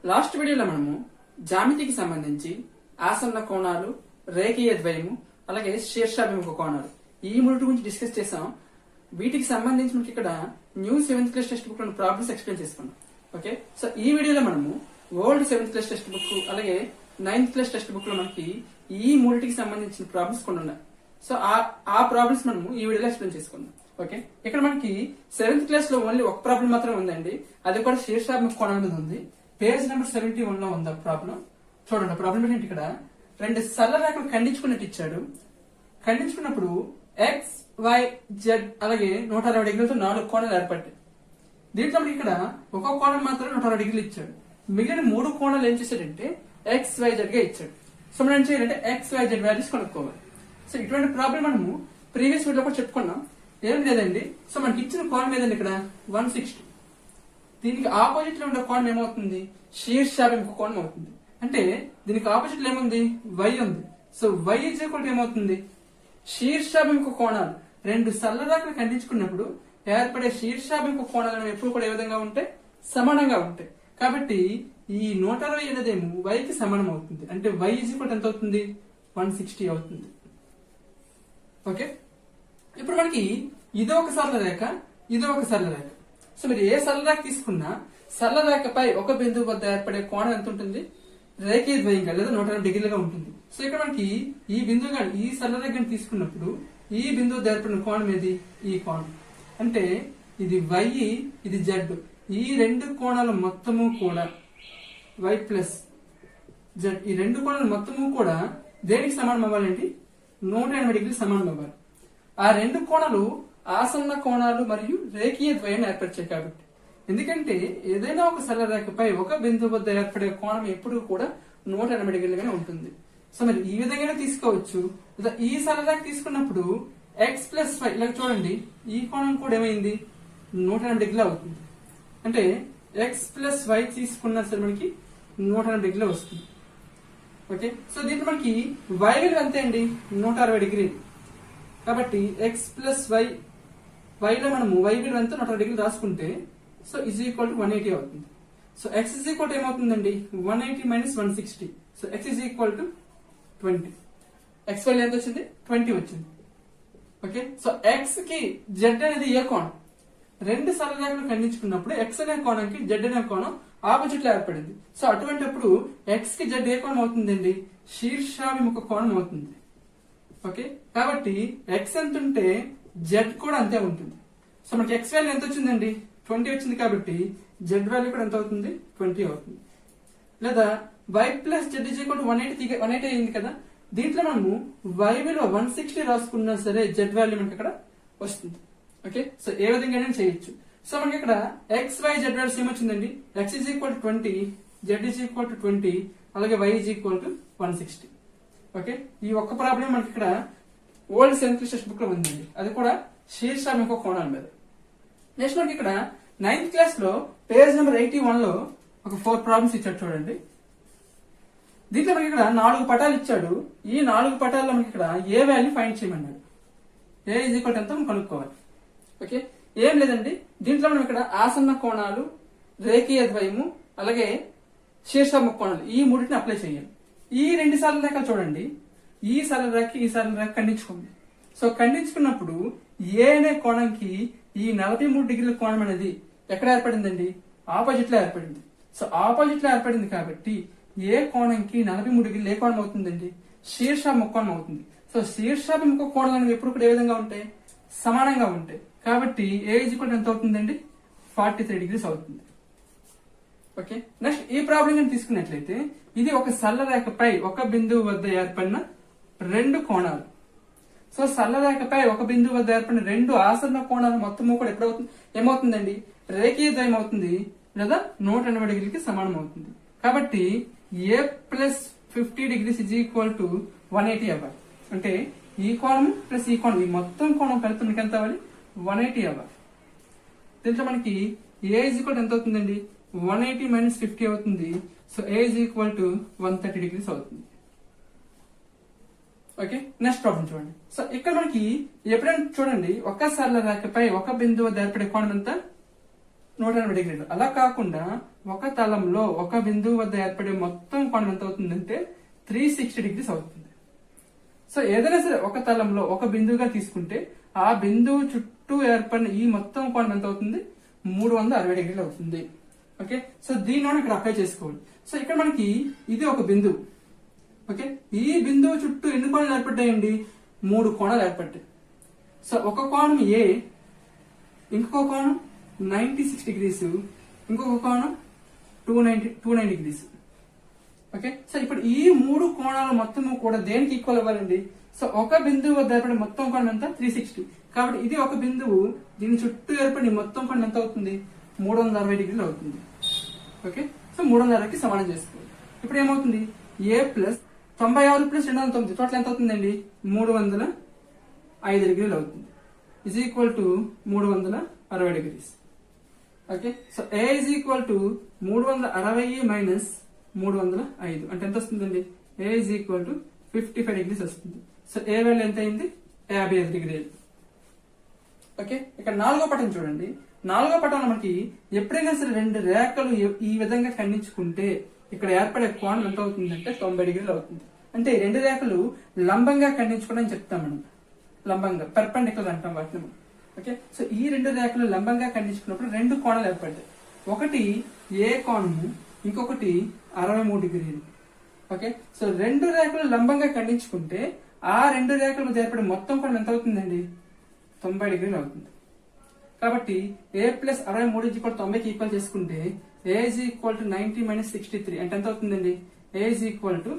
Last వీడియోలో మనము జామితికి సంబంధించి ఆసన్న కోణాలు, రేఖీయ ద్వయము, అలాగే శీర్షాభిముఖ కోణాలు ఈ మూడు గురించి డిస్కస్ చేసాం. వీటికి సంబంధించి మనకి ఇక్కడ new 7th class text book లో ప్రాబ్లమ్స్ ఎక్స్ప్లెయిన్ చేసుకున్నాం. ఓకే, సో ఈ వీడియోలో మనము old 7th class text book అలాగే 9th క్లాస్ టెక్స్ట్ బుక్ లో మనకి ఈ మూడిటికి సంబంధించిన ప్రాబ్లమ్స్ కొన్ని ఉన్నాయి. సో ఆ ప్రాబ్లమ్స్ మనము ఈ వీడియోలో ఎక్స్ప్లెయిన్ చేసుకుందాం. ఓకే, ఇక్కడ మనకి 7th క్లాస్ లో ఓన్లీ ఒక ప్రాబ్లం మాత్రమే ఉందండి, అది కూడా శీర్షాభిముఖ కోణాల మీద ఉంది. పేజ్ నెంబర్ 71 లో ఉంది ప్రాబ్లం. చూడండి, ప్రాబ్లం ఏంటంటే ఇక్కడ రెండు సరళ రేఖలు ఖండించుకున్నట్టు ఇచ్చాడు. ఖండించుకున్నప్పుడు ఎక్స్, వై, జెడ్ అలాగే 160 డిగ్రీలతో 4 కోణాలు ఏర్పడ్డాయి. దీంట్లో మనకి ఇక్కడ ఒక కోణం మాత్రం 160 డిగ్రీలు ఇచ్చాడు. మిగిలిన 3 కోణాలు ఏం చేశాడంటే ఎక్స్, వై, జెడ్ గా ఇచ్చాడు. సో మనం ఏం చేయాలంటే ఎక్స్, వై, జెడ్ వాల్యూస్ కనుక్కోవాలి. సో ఇటువంటి ప్రాబ్లం మనము ప్రీవియస్ వీడియో కూడా చెప్పుకున్నాం. ఏం లేదండి, సో మనకి ఇచ్చిన కోణం ఏదండి ఇక్కడ 160. దీనికి ఆపోజిట్ లో ఉండే కోణం ఏమవుతుంది? శీర్షాభిముఖ కోణం అవుతుంది. అంటే దీనికి ఆపోజిట్ లో ఏముంది? వై ఉంది. సో వై ఈజ్ ఈక్వల్ ఏమవుతుంది? శీర్షాభిముఖ కోణాలు రెండు సరళరేఖలు ఖండించుకున్నప్పుడు ఏర్పడే శీర్షాభిముఖ కోణాలను ఎప్పుడు కూడా ఏ విధంగా ఉంటాయి? సమానంగా ఉంటాయి. కాబట్టి ఈ 160 అనేదేమో వైకి సమానం అవుతుంది. అంటే వై ఈజ్ ఈక్వల్ ఎంత అవుతుంది? 160 అవుతుంది. ఓకే, ఇప్పుడు మనకి ఇదో ఒక సరళ రేఖ, ఇదో ఒక సరళ రేఖ. సో మీరు ఏ సరళ రేఖ తీసుకున్నా సరళ రేఖపై ఒక బిందువు వద్ద ఏర్పడే కోణం ఎంత ఉంటుంది? రేఖీయ ద్వయంగా లేదా 180 డిగ్రీలుగా ఉంటుంది. సో ఇక్కడ మనకి ఈ బిందువు కానీ ఈ సరళ రేఖను తీసుకున్నప్పుడు ఈ బిందువు ఏర్పడిన కోణం ఏది? ఈ కోణం. అంటే ఇది వై, ఇది జెడ్. ఈ రెండు కోణాల మొత్తము కూడా వై ప్లస్ జెడ్, ఈ రెండు కోణాల మొత్తము కూడా దేనికి సమానం అవ్వాలండి? 180 డిగ్రీలు సమానం అవ్వాలి. ఆ రెండు కోణాలు ఆసన్న కోణాలు మరియు రేఖీయ ద్వయాన్ని ఏర్పరిచాయి. కాబట్టి ఎందుకంటే ఏదైనా ఒక సరళ రేఖపై ఒక బిందువు వద్ద ఏర్పడే కోణం ఎప్పుడు కూడా 180 డిగ్రీలుగానే ఉంటుంది. సో మరి ఈ విధంగానే తీసుకోవచ్చు. ఈ సరళ రేఖ తీసుకున్నప్పుడు ఎక్స్ ప్లస్ వై, ఇలా చూడండి, ఈ కోణం కూడా ఏమైంది? 180 డిగ్రీలు అవుతుంది. అంటే ఎక్స్ ప్లస్ వై తీసుకున్నా సరే మనకి 180 డిగ్రీలు వస్తుంది. ఓకే, సో దీంట్లో మనకి వై విలువ అంతే అండి, 160 డిగ్రీలు. కాబట్టి ఎక్స్ ప్లస్ వై, వైలో మనము వై విలువ అంతా 160 డిగ్రీలు రాసుకుంటే సో ఇజ్ ఈక్వల్ టు 180 అవుతుంది. So X is equal to ఏమవుతుందండి? 180 minus 160. So X is equal to 20. X value ఎంత వచ్చింది? 20 వచ్చింది. ఓకే, సో ఎక్స్ కి జెడ్ అనేది ఏ కోణం? రెండు సరళ రేఖలు ఖండించుకున్నప్పుడు ఎక్స్ అనే కోణంకి జెడ్ అనే కోణం ఆపోజిట్ లో ఏర్పడింది. సో అటువంటిప్పుడు ఎక్స్ కి జెడ్ ఏ కోణం అవుతుందండి? శీర్షాభిముఖ కోణం అవుతుంది. ఓకే, కాబట్టి ఎక్స్ ఎంత ఉంటే జెడ్ కూడా అంతే ఉంటుంది. సో మనకి ఎక్స్ వాల్యూ ఎంత వచ్చిందండి? 20 వచ్చింది. కాబట్టి జెడ్ వాల్యూ కూడా ఎంత అవుతుంది? 20 అవుతుంది. లేదా y plus z is equal to 180 అయింది కదా. దీంట్లో మనము వై విలువ 160 రాసుకున్నా సరే జెడ్ వాల్యూ మనకి అక్కడ వస్తుంది. ఓకే, సో ఏ విధంగా చేయొచ్చు. సో మనకి ఇక్కడ ఎక్స్, వై, జెడ్ వాల్యూస్ ఏమొచ్చిందండి? X is equal to 20, Z is equal to 20, అలాగే Y is equal to 160. Okay, ఈ ఒక్క ప్రాబ్లం మనకి ఇక్కడ old 7th class text book లో ఉందండి, అది కూడా శీర్షాభిముఖ కోణాల మీద. నెక్స్ట్ మనకి ఇక్కడ 9th క్లాస్ లో పేజ్ నెంబర్ 81 లో ఒక 4 ప్రాబ్లమ్స్ ఇచ్చాడు. చూడండి, దీంట్లో మనకి ఇక్కడ 4 పటాలు ఇచ్చాడు. ఈ 4 పటాల్లో మనకి ఇక్కడ ఏ వాల్యూ ఫైండ్ చేయమన్నాడు. ఏ ఈజ్ ఈక్వల్ ఎంత మనం కనుక్కోవాలి. ఓకే, ఏం లేదండి, దీంట్లో మనం ఇక్కడ ఆసన్న కోణాలు, రేఖీయ ద్వయము అలాగే శీర్షాభిముఖ కోణాలు ఈ మూడింటిని అప్లై చేయాలి. ఈ రెండు సరళ రేఖలు చూడండి, ఈ సరళ రేఖ ఈ సరళ రేఖ ఖండించుకోండి. సో ఖండించుకున్నప్పుడు ఏ అనే కోణంకి ఈ 43 డిగ్రీల కోణం అనేది ఎక్కడ ఏర్పడిందండి? ఆపోజిట్ లో ఏర్పడింది. సో ఆపోజిట్ లో ఏర్పడింది కాబట్టి ఏ కోణంకి 43 డిగ్రీలు ఏ కోణం అవుతుందండి? శీర్షాభిముఖ కోణం అవుతుంది. సో శీర్షాభిముఖ కోణాలు అనేవి ఎప్పుడు కూడా ఏ విధంగా ఉంటాయి? సమానంగా ఉంటాయి. కాబట్టి ఏ ఈజ్ ఈక్వల్ ఎంత అవుతుందండి? 43 డిగ్రీస్ అవుతుంది. ఓకే, నెక్స్ట్ ఈ ప్రాబ్లం తీసుకున్నట్లయితే ఇది ఒక సరళ రేఖపై ఒక బిందువు వద్ద ఏర్పడిన రెండు కోణాలు. సో సరళ రేఖపై ఒక బిందువు వద్ద ఏర్పడిన రెండు ఆసన్న కోణాలు మొత్తము కూడా ఎప్పుడవుతుంది? ఏమవుతుందండి? రేఖీయ ద్వయం అవుతుంది లేదా 180 డిగ్రీలకి సమానం అవుతుంది. కాబట్టి A plus 50 degrees is equal to 180 అవ్వాలి. అంటే ఈ కోణం ప్లస్ ఈ కోణం, ఈ మొత్తం కోణం కలిపి మనకి ఎంత అవ్వాలి? 180 అవ్వాలి. దీంట్లో మనకి ఏ ఈజ్ ఈక్వల్ ఎంత అవుతుందండి? 180 మైనస్ 50 అవుతుంది. So A is equal to 130 degrees అవుతుంది. ఓకే, నెక్స్ట్ ప్రాబ్లం చూడండి. సో ఇక్కడ మనకి ఎప్పుడైనా చూడండి, ఒక సరళ రేఖపై ఒక బిందువు వద్ద ఏర్పడే కోణం ఎంత? 180 డిగ్రీలు. అలా కాకుండా ఒక తలంలో ఒక బిందువు వద్ద ఏర్పడే మొత్తం కోణం ఎంత అవుతుందంటే 360 డిగ్రీస్ అవుతుంది. సో ఏదైనా సరే ఒక తలంలో ఒక బిందువుగా తీసుకుంటే ఆ బిందువు చుట్టూ ఏర్పడిన ఈ మొత్తం కోణం ఎంత అవుతుంది? 360 డిగ్రీలు అవుతుంది. ఓకే, సో దీన్ని ఇక్కడ అప్లై చేసుకోవాలి. సో ఇక్కడ మనకి ఇది ఒక బిందువు. ఓకే, ఈ బిందువు చుట్టూ ఎన్ని కోణాలు ఏర్పడ్డాయండి? 3 కోణాలు ఏర్పడ్డాయి. సో ఒక కోణం ఏ, ఇంకొక కోణం 96 డిగ్రీస్, ఇంకొక కోణం 290 డిగ్రీస్. ఓకే, సో ఇప్పుడు ఈ 3 కోణాలు మొత్తము కూడా దేనికి ఈక్వల్ అవ్వాలండి? సో ఒక బిందువు వద్ద ఏర్పడే మొత్తం కోణం ఎంత? 360. కాబట్టి ఇది ఒక బిందువు, దీని చుట్టూ ఏర్పడి మొత్తం కోణం ఎంత అవుతుంది? 360 డిగ్రీలు అవుతుంది. ఓకే, సో 360కి సమానం చేసుకోవాలి. ఇప్పుడు ఏమవుతుంది? ఏ ప్లస్ 96 ప్లస్ 209 టోటల్ ఎంత అవుతుందండి? 305 డిగ్రీలు అవుతుంది. Is equal to 360 degrees. Okay, so A is equal to 360 minus 305 అంటే ఎంత వస్తుందండి? ఏ ఇజ్ ఈక్వల్ టు 55 డిగ్రీస్ వస్తుంది. సో ఏ వాల్యూ ఎంత అయింది? 55 డిగ్రీలు. ఓకే, ఇక్కడ 4వ పటం చూడండి. 4వ పటంలో మనకి ఎప్పుడైనా సరే 2 రేఖలు ఈ విధంగా ఖండించుకుంటే ఇక్కడ ఏర్పడే కోణం ఎంత అవుతుందంటే 90 డిగ్రీలు అవుతుంది. అంటే 2 రేఖలు లంబంగా ఖండించుకోవడం చెప్తాం మనం. లంబంగా పెర్పెండిక్యులర్ అంటాం వాటిని. ఓకే, సో ఈ 2 రేఖలు లంబంగా ఖండించుకున్నప్పుడు 2 కోణాలు ఏర్పడతాయి. ఒకటి ఏ కోణము, ఇంకొకటి 63 డిగ్రీలు. ఓకే, సో 2 రేఖలు లంబంగా ఖండించుకుంటే ఆ 2 రేఖల మధ్య ఏర్పడే మొత్తం కోణం ఎంత అవుతుందండి? 90 డిగ్రీలు అవుతుంది. కాబట్టి ఏ ప్లస్ 63 90కి ఈక్వల్ చేసుకుంటే ఏ ఇజ్ ఈక్వల్ టు 90 మైనస్ 63 అంటే ఎంత అవుతుందండి? ఏ ఇజ్ ఈక్వల్ టు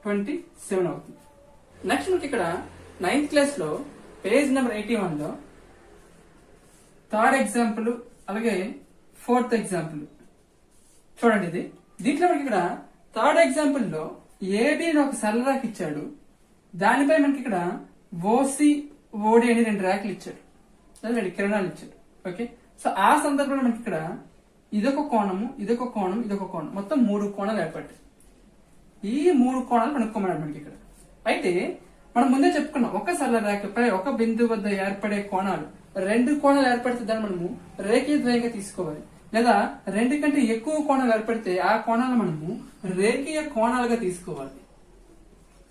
27 అవుతుంది. నెక్స్ట్ మనకి ఇక్కడ 9th క్లాస్ లో పేజ్ నెంబర్ 81 లో 3rd ఎగ్జాంపుల్ అలాగే 4th ఎగ్జాంపుల్ చూడండి. ఇది దీంట్లో మనకి ఇక్కడ 3rd ఎగ్జాంపుల్ లో ఏబి అని ఒక సరళ రేఖ ఇచ్చాడు. దానిపై మనకి ఇక్కడ ఓసి ఓడి అని 2 రేఖలు ఇచ్చాడు, 2 కిరణాలు ఇచ్చాడు. ఓకే, సో ఆ సందర్భంలో మనకి ఇక్కడ ఇదొక కోణము, ఇదొక కోణం, ఇదొక కోణం, మొత్తం 3 కోణాలు ఏర్పడ్డాయి. ఈ 3 కోణాలు కనుక్కోమన్నాడు మనకి ఇక్కడ. అయితే మనం ముందే చెప్పుకున్నాం, ఒక సరళ రేఖపై ఒక బిందువు వద్ద ఏర్పడే కోణాలు 2 కోణాలు ఏర్పడితే దాన్ని మనము రేఖీయ ద్వయంగా తీసుకోవాలి. లేదా 2 కంటే ఎక్కువ కోణాలు ఏర్పడితే ఆ కోణాలు మనము రేఖీయ కోణాలుగా తీసుకోవాలి.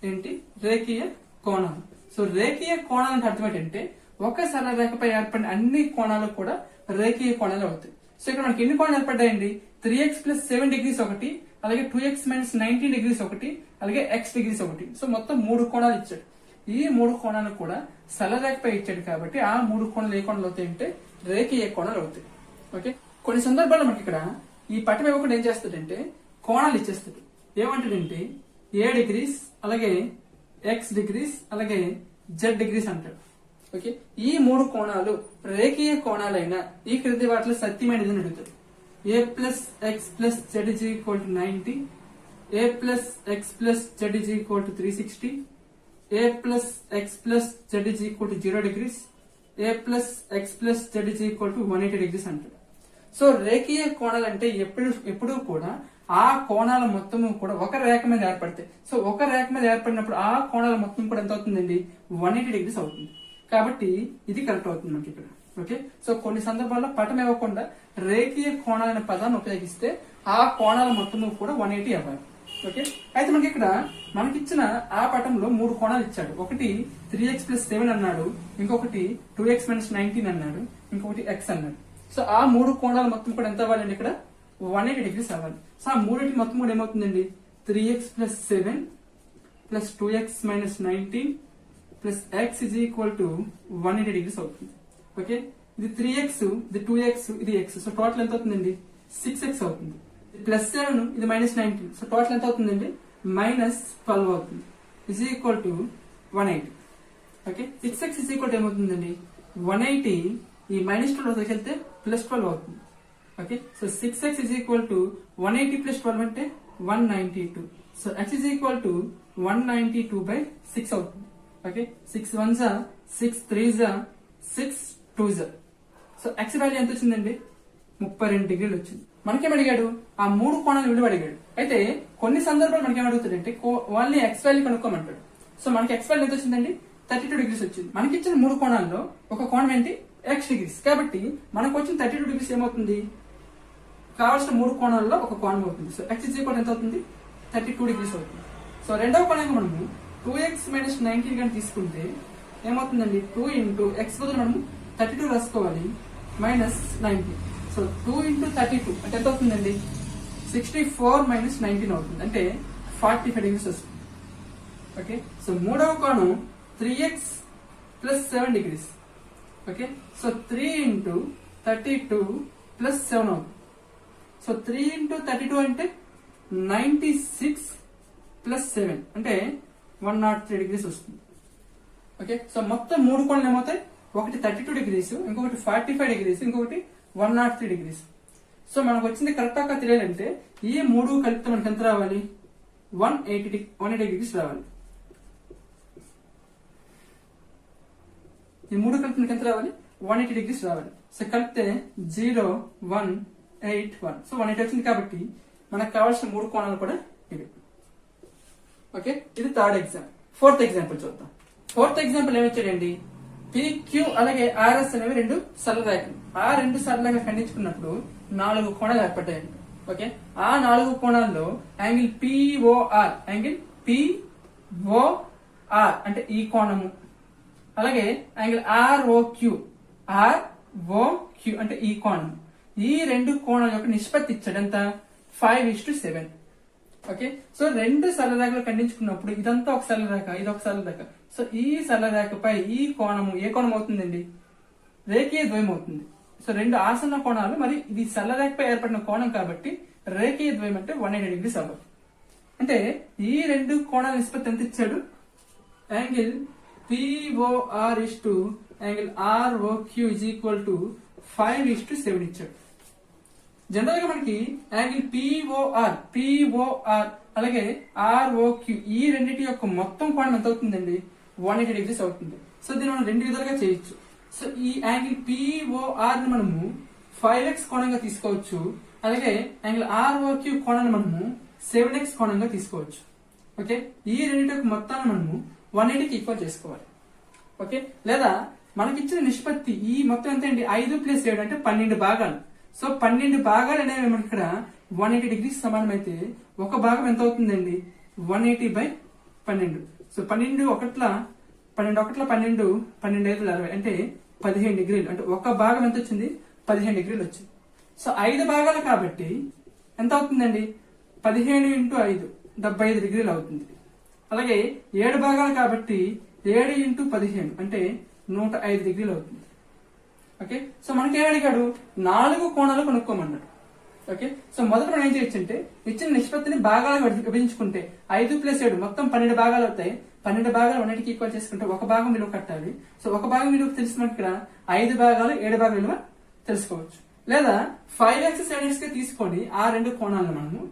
ఏంటి? రేఖీయ కోణాలు. సో రేఖీయ కోణాలు అంటే అర్థం ఏంటంటే ఒక సరళ రేఖపై ఏర్పడిన అన్ని కోణాలు కూడా రేఖీయ కోణాలు అవుతాయి. సో ఇక్కడ మనకి ఎన్ని కోణాలు ఏర్పడ్డాయండి? 3x ప్లస్ 7 డిగ్రీస్ ఒకటి, అలాగే 2x మైనస్ 19 డిగ్రీస్ ఒకటి, అలాగే x డిగ్రీస్ ఒకటి. సో మొత్తం 3 కోణాలు ఇచ్చాడు. ఈ 3 కోణాలు కూడా సరళ రేఖపై ఇచ్చాడు కాబట్టి ఆ 3 కోణాలు ఏ కోణాలు అవుతాయి అంటే రేఖీయ కోణాలు అవుతాయి. ఓకే, కొన్ని సందర్భాల్లో మనకి ఇక్కడ ఈ పటం ఇవ్వకుండా ఏం చేస్తాడంటే కోణాలు ఇచ్చేస్తాడు. ఏమంటాడంటే ఏ డిగ్రీస్, అలాగే x డిగ్రీస్, అలాగే z డిగ్రీస్ అంటాడు. ఓకే, ఈ 3 కోణాలు రేఖీయ కోణాలైన ఈ క్రింది వాటిలో సత్యమైనది అని అడుగుతాడు. A plus X plus Z is equal to 90, A plus X plus Z is equal to 360, A plus X plus Z is equal to 0 degrees, A plus X plus Z is equal to 180 degrees అంటాడు. So రేఖీయ కోణాలు అంటే ఎప్పుడూ కూడా ఆ కోణాల మొత్తము కూడా ఒక రేఖ మీద ఏర్పడతాయి. సో ఒక రేఖ మీద ఏర్పడినప్పుడు ఆ కోణాల మొత్తం కూడా ఎంత అవుతుందండి? 180 డిగ్రీస్ అవుతుంది. కాబట్టి ఇది కరెక్ట్ అవుతుంది మనకి ఇక్కడ. ఓకే, సో కొన్ని సందర్భాల్లో పటం ఇవ్వకుండా రేఖీయ కోణాలైన పదాన్ని ఉపయోగిస్తే ఆ కోణాల మొత్తము కూడా 180 అవ్వాలి. ఓకే, అయితే మనకి ఇక్కడ మనకిచ్చిన ఆ పటంలో 3 కోణాలు ఇచ్చాడు. ఒకటి 3x ప్లస్ 7 అన్నాడు, ఇంకొకటి 2x మైనస్ 19 అన్నాడు, ఇంకొకటి x అన్నాడు. సో ఆ 3 కోణాల మొత్తం కూడా ఎంత అవ్వాలండి? ఇక్కడ 180 డిగ్రీస్ అవ్వాలి. సో ఆ మూడింటి మొత్తం కూడా ఏమవుతుందండి? 3x plus 7 plus 2x minus 19 plus x is equal to 180 degrees అవుతుంది. ఓకే, ఇది 3x, ఇది 2x, ఇది x. సో టోటల్ ఎంత అవుతుందండి? 6x అవుతుంది. ప్లస్ 7, ఇది మైనస్ 19. సో టోటల్ ఎంత అవుతుందండి? మైనస్ 12 అవుతుంది. Is equal to 180. Okay, 6x is equal to ఏమవుతుందండి? 180. ఈ మైనస్ 12 వెళ్తే ప్లస్ 12 అవుతుంది. Okay, so 6x is equal to 180 plus 12 అంటే 192. So x is equal to 192/6 అవుతుంది. Okay, 6 1s 6 3s 6 2s. So x value ఎంత వచ్చిందండి? 32 డిగ్రీలు వచ్చింది. మనకేం అడిగాడు? ఆ 3 కోణాలు విలువ అడిగాడు. అయితే కొన్ని సందర్భాలు మనకేం అడుగుతాడంటే ఓన్లీ x వాల్యూ కనుక్కోమంటాడు. సో మనకి x వాల్యూ ఎంత వచ్చిందండి? 32 డిగ్రీస్ వచ్చింది. మనకి ఇచ్చిన 3 కోణాల్లో ఒక కోణం ఏంటి? x degrees. కాబట్టి మనకు వచ్చిన 32 డిగ్రీస్ ఏమవుతుంది? కావాల్సిన మూడు కోణాల్లో ఒక కోణం అవుతుంది. సో x ఈక్వల్ ఎంత అవుతుంది? 32 degrees అవుతుంది. సో రెండవ కోణానికి మనము 2x మైనస్ 19 కానీ తీసుకుంటే ఏమవుతుందండి? 2 ఇంటూ ఎక్స్ బదులు మనము 32 రాసుకోవాలి మైనస్ 19. సో 2 ఇంటూ 32 అంటే ఎంత అవుతుందండి? 64 మైనస్ 19 అవుతుంది, అంటే 45 degrees వస్తుంది. ఓకే, సో మూడవ కోణం 3x plus 7 degrees. Okay, so 3 into 32 plus 7 అవుతుంది. సో 3 ఇంటూ 32 అంటే 96 ప్లస్ 7 అంటే 103 degrees వస్తుంది. ఓకే, సో మొత్తం మూడు కోణాలు ఏమవుతాయి? ఒకటి 32 degrees, ఇంకొకటి 45 degrees, ఇంకొకటి 103 degrees. సో మనకు వచ్చింది కరెక్టా కా తెలియాలంటే ఈ మూడు కలిపితే మనకి ఎంత రావాలి? 180 degrees రావాలి. ఈ మూడు కలిపి మనకి ఎంత రావాలి? 180 degrees రావాలి. సో కలిపితే 0, 1, 8, 1. సో 180 వచ్చింది కాబట్టి మనకు కావాల్సిన మూడు కోణాలు కూడా ఇవి. ఓకే, ఇది థర్డ్ ఎగ్జాంపుల్. ఫోర్త్ ఎగ్జాంపుల్ చూద్దాం. ఫోర్త్ ఎగ్జాంపుల్ ఏమొచ్చాడండి? PQ అలాగే RS అనేవి రెండు సరళ రేఖలు. ఆ రెండు సరళ రేఖలు ఖండించుకున్నప్పుడు 4 కోణాలు ఏర్పడ్డాయండి. ఓకే, ఆ 4 కోణాల్లో యాంగిల్ POR, యాంగిల్ POR అంటే ఈ కోణము, అలాగే యాంగిల్ ROQ అంటే ఈ కోణం. ఈ రెండు కోణాల యొక్క నిష్పత్తి ఇచ్చాడు ఎంత? 5:7. ఓకే, సో రెండు సరళ రేఖలు ఖండించుకున్నప్పుడు ఇదంతా ఒక సరళ రేఖ, ఇది ఒక సరళ రేఖ. సో ఈ సరళ రేఖపై ఈ కోణము ఏ కోణం అవుతుందండి? రేఖీయ ద్వయం అవుతుంది. సో రెండు ఆసన్న కోణాలు, మరి ఇది సరళ రేఖపై ఏర్పడిన కోణం కాబట్టి రేఖీయ ద్వయం అంటే 180 degrees అవ్వాలి. అంటే ఈ రెండు కోణాల నిష్పత్తి ఎంత ఇచ్చాడు? Angle POR angle ROQ is equal to 5:7 ఇచ్చాడు. జనరల్ గా మనకి యాంగిల్ POR అలాగే ROQ ఈ రెండింటి యొక్క మొత్తం కోణం ఎంత అవుతుందండి? 180 degrees అవుతుంది. సో దీన్ని మనం రెండు విధాలుగా చేయొచ్చు. సో ఈ యాంగిల్ POR ని మనము 5x కోణంగా తీసుకోవచ్చు, అలాగే యాంగిల్ ROQ కోణాన్ని మనము 7x కోణంగా తీసుకోవచ్చు. ఓకే, ఈ రెండింటి యొక్క మొత్తాన్ని మనము 180కి ఈక్వల్ చేసుకోవాలి. ఓకే, లేదా మనకిచ్చిన నిష్పత్తి ఈ మొత్తం ఎంత అండి? 5 + 7 అంటే 12 భాగాలు. సో 12 భాగాలు అనేవి మనకి ఇక్కడ 180 degrees సమానం అయితే ఒక భాగం ఎంత అవుతుందండి? 180/12. సో 12 ఒకట్ల 12 12 12 60 అంటే 15 degrees. అంటే ఒక భాగం ఎంత వచ్చింది? 15 degrees వచ్చింది. సో 5 భాగాలు కాబట్టి ఎంత అవుతుందండి? 15 × 5 75 degrees అవుతుంది. అలాగే 7 భాగాలు కాబట్టి 7 × 15 అంటే 105 degrees అవుతుంది. ఓకే, సో మనకేం అడిగాడు? 4 కోణాలు కనుక్కోమన్నాడు. ఓకే, సో మొదట మనం ఏం చేయొచ్చు అంటే ఇచ్చిన నిష్పత్తిని భాగాలుగా విభజించుకుంటే 5 + 7 మొత్తం 12 భాగాలు అవుతాయి. 12 భాగాలు 180కి ఈక్వల్ చేసుకుంటే ఒక భాగం విలువ కట్టాలి. సో ఒక భాగం విలువ తెలిసిన ఇక్కడ 5 భాగాలు 7 భాగాల విలువ తెలుసుకోవచ్చు. లేదా 5x 7x గా తీసుకొని ఆ రెండు కోణాలను మనము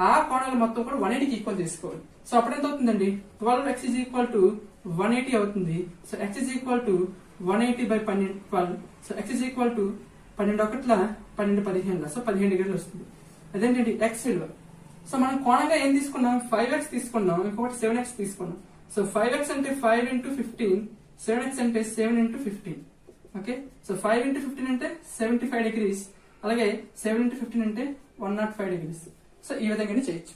ఆ కోణాల మొత్తం కూడా 180కి ఈక్వల్ చేసుకోవాలి. సో అప్పుడు ఎంత అవుతుందండి? 12x is equal to 180 అవుతుంది. So x is equal to 180/12. So x is equal to 12 ఒకట్ల 12 15 సో 15 degrees వస్తుంది. అదేంటండి? x విలువ. సో మనం కోణంగా ఏం తీసుకున్నాం? 5x తీసుకున్నాం, ఇంకొకటి 7x తీసుకున్నాం. సో 5x అంటే 5 × 15, 7x అంటే 7 × 15. ఓకే, సో 5 × 15 అంటే 75 degrees, అలాగే 7 × 15 అంటే 105 degrees. సో ఈ విధంగానే చేయొచ్చు.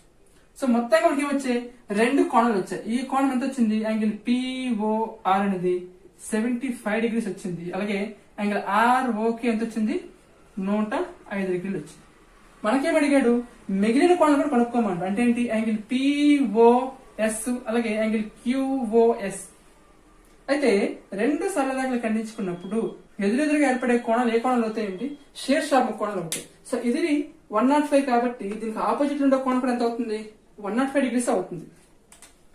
సో మొత్తంగా మనకి వచ్చాయి రెండు కోణాలు వచ్చాయి. ఈ కోణం ఎంత వచ్చింది? యాంగిల్ POR అనేది 75 degrees వచ్చింది. అలాగే యాంగిల్ ROQ ఎంత వచ్చింది? 105 degrees వచ్చింది. మనకేం అడిగాడు? మిగిలిన కోణాలు కూడా కనుక్కోమంట. అంటే ఏంటి? యాంగిల్ POS అలాగే యాంగిల్ QOS. అయితే రెండు సరళ రేఖలు ఖండించుకున్నప్పుడు ఎదురెదురుగా ఏర్పడే కోణాలు ఏ కోణాలు అవుతాయండి? శీర్షాత్మక కోణాలు అవుతాయి. సో ఇది 105 కాబట్టి దీనికి ఆపోజిట్ ఉండే కోణం కూడా ఎంత అవుతుంది? 105 degrees అవుతుంది.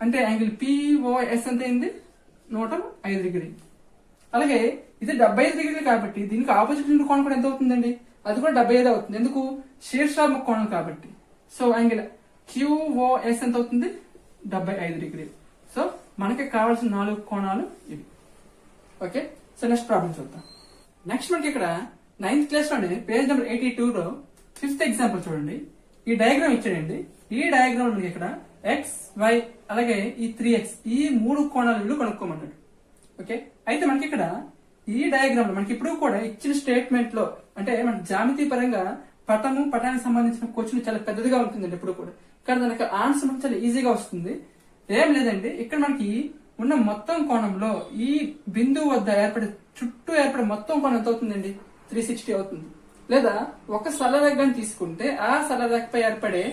అంటే యాంగిల్ POS ఎంత అయింది? 105 degrees. అలాగే ఇది 75 degrees కాబట్టి దీనికి ఆపోజిట్ ఉండే కోణం కూడా ఎంత అవుతుందండి? అది కూడా 75 అవుతుంది. ఎందుకు? శీర్షాత్మక కోణం కాబట్టి. సో యాంగిల్ QOS ఎంత అవుతుంది? 75 degrees. సో మనకి కావాల్సిన 4 కోణాలు ఇవి. ఓకే, సో నెక్స్ట్ ప్రాబ్లం చూద్దాం. నెక్స్ట్ మనకి ఇక్కడ 9th క్లాస్ లోనే పేజ్ నెంబర్ 82లో 5th ఎగ్జాంపుల్ చూడండి. ఈ డయాగ్రామ్ ఇచ్చాడండి. ఈ డయాగ్రామ్ మనకి ఇక్కడ x, y అలాగే ఈ 3x ఈ 3 కోణాల విలువ కనుక్కోమన్నాడు. ఓకే, అయితే మనకి ఇక్కడ ఈ డయాగ్రామ్ లో మనకి ఇప్పుడు కూడా ఇచ్చిన స్టేట్మెంట్ లో అంటే మన జామితి పరంగా పటానికి సంబంధించిన క్వశ్చన్ చాలా పెద్దదిగా ఉంటుందండి ఎప్పుడు కూడా. కానీ దానికి ఆన్సర్ మనకు చాలా ఈజీగా వస్తుంది. ఏం లేదండి, ఇక్కడ మనకి ఉన్న మొత్తం కోణంలో ఈ బిందువు వద్ద చుట్టూ ఏర్పడే మొత్తం కోణం ఎంత అవుతుందండి? 360 అవుతుంది. లేదా ఒక సరళరేఖను తీసుకుంటే ఆ సరళరేఖపై ఏర్పడే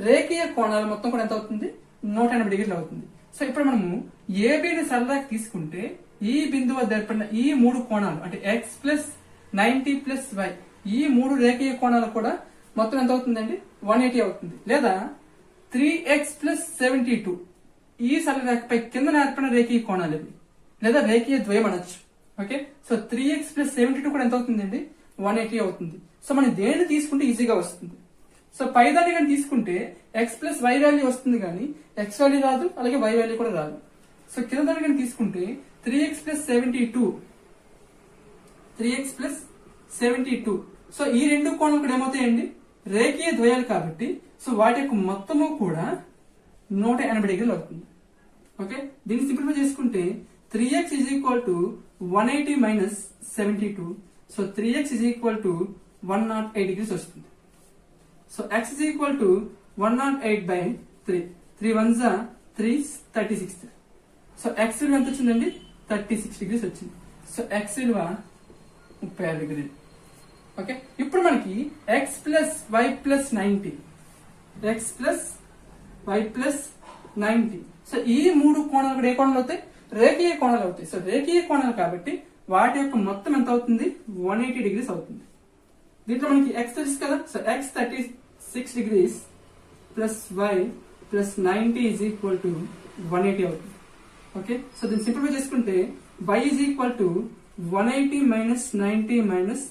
రేఖీయ కోణాల మొత్తం కూడా ఎంత అవుతుంది? 180 డిగ్రీలు అవుతుంది. సో ఇప్పుడు మనము ఏబిని సరళరేఖ తీసుకుంటే ఈ బిందువు వద్ద ఏర్పడిన ఈ 3 కోణాలు అంటే ఎక్స్ ప్లస్ 90 ప్లస్ వై, ఈ 3 రేఖీయ కోణాలు కూడా మొత్తం ఎంత అవుతుందండి? 180 అవుతుంది. లేదా 3x ప్లస్ 72 ఈ సరళరేఖపై కింద ఏర్పడిన రేఖీయ కోణాలు ఇవి, లేదా రేఖీయ ద్వయం అనొచ్చు. ఓకే, సో 3x ప్లస్ 72 కూడా ఎంత అవుతుందండి? 180 అవుతుంది. సో మనం దేన్ని తీసుకుంటే ఈజీగా వస్తుంది. సో పైదాన్ని కానీ తీసుకుంటే ఎక్స్ ప్లస్ వై వాల్యూ వస్తుంది, కానీ ఎక్స్ వాల్యూ రాదు, అలాగే వై వాల్యూ కూడా రాదు. సో కింద దాన్ని కానీ తీసుకుంటే 3x ప్లస్ 72 సో ఈ రెండు కోణాలు కూడా ఏమవుతాయండి? రేఖీయ ద్వయాలు కాబట్టి సో వాటి యొక్క మొత్తము కూడా 180 డిగ్రీలు అవుతుంది. ఓకే, దీన్ని సింప్లిఫై చేసుకుంటే 3x is equal to 180 minus 72. So 3x is equal to 108 degrees వస్తుంది. So x is equal to 108 by 3. 3 ones are 3, 36. So x విలువ ఎంత వచ్చిందండి? 36 degrees వచ్చింది. సో x విలువ 36 డిగ్రీలు. ఓకే, ఇప్పుడు మనకి x plus y plus 90 so ఈ 3 కోణాలు కూడా ఏ కోణాలు అవుతాయి? రేఖీయ కోణాలు అవుతాయి. సో రేఖీయ కోణాలు కాబట్టి వాటి యొక్క మొత్తం ఎంత అవుతుంది? 180 డిగ్రీస్ అవుతుంది. దీంట్లో మనకి x తెలుసు కదా. So x 36 degrees plus y plus 90 is equal to 180 అవుతుంది. ఓకే, సో దీన్ని సింప్లిఫై చేసుకుంటే y is equal to 180 minus 90 minus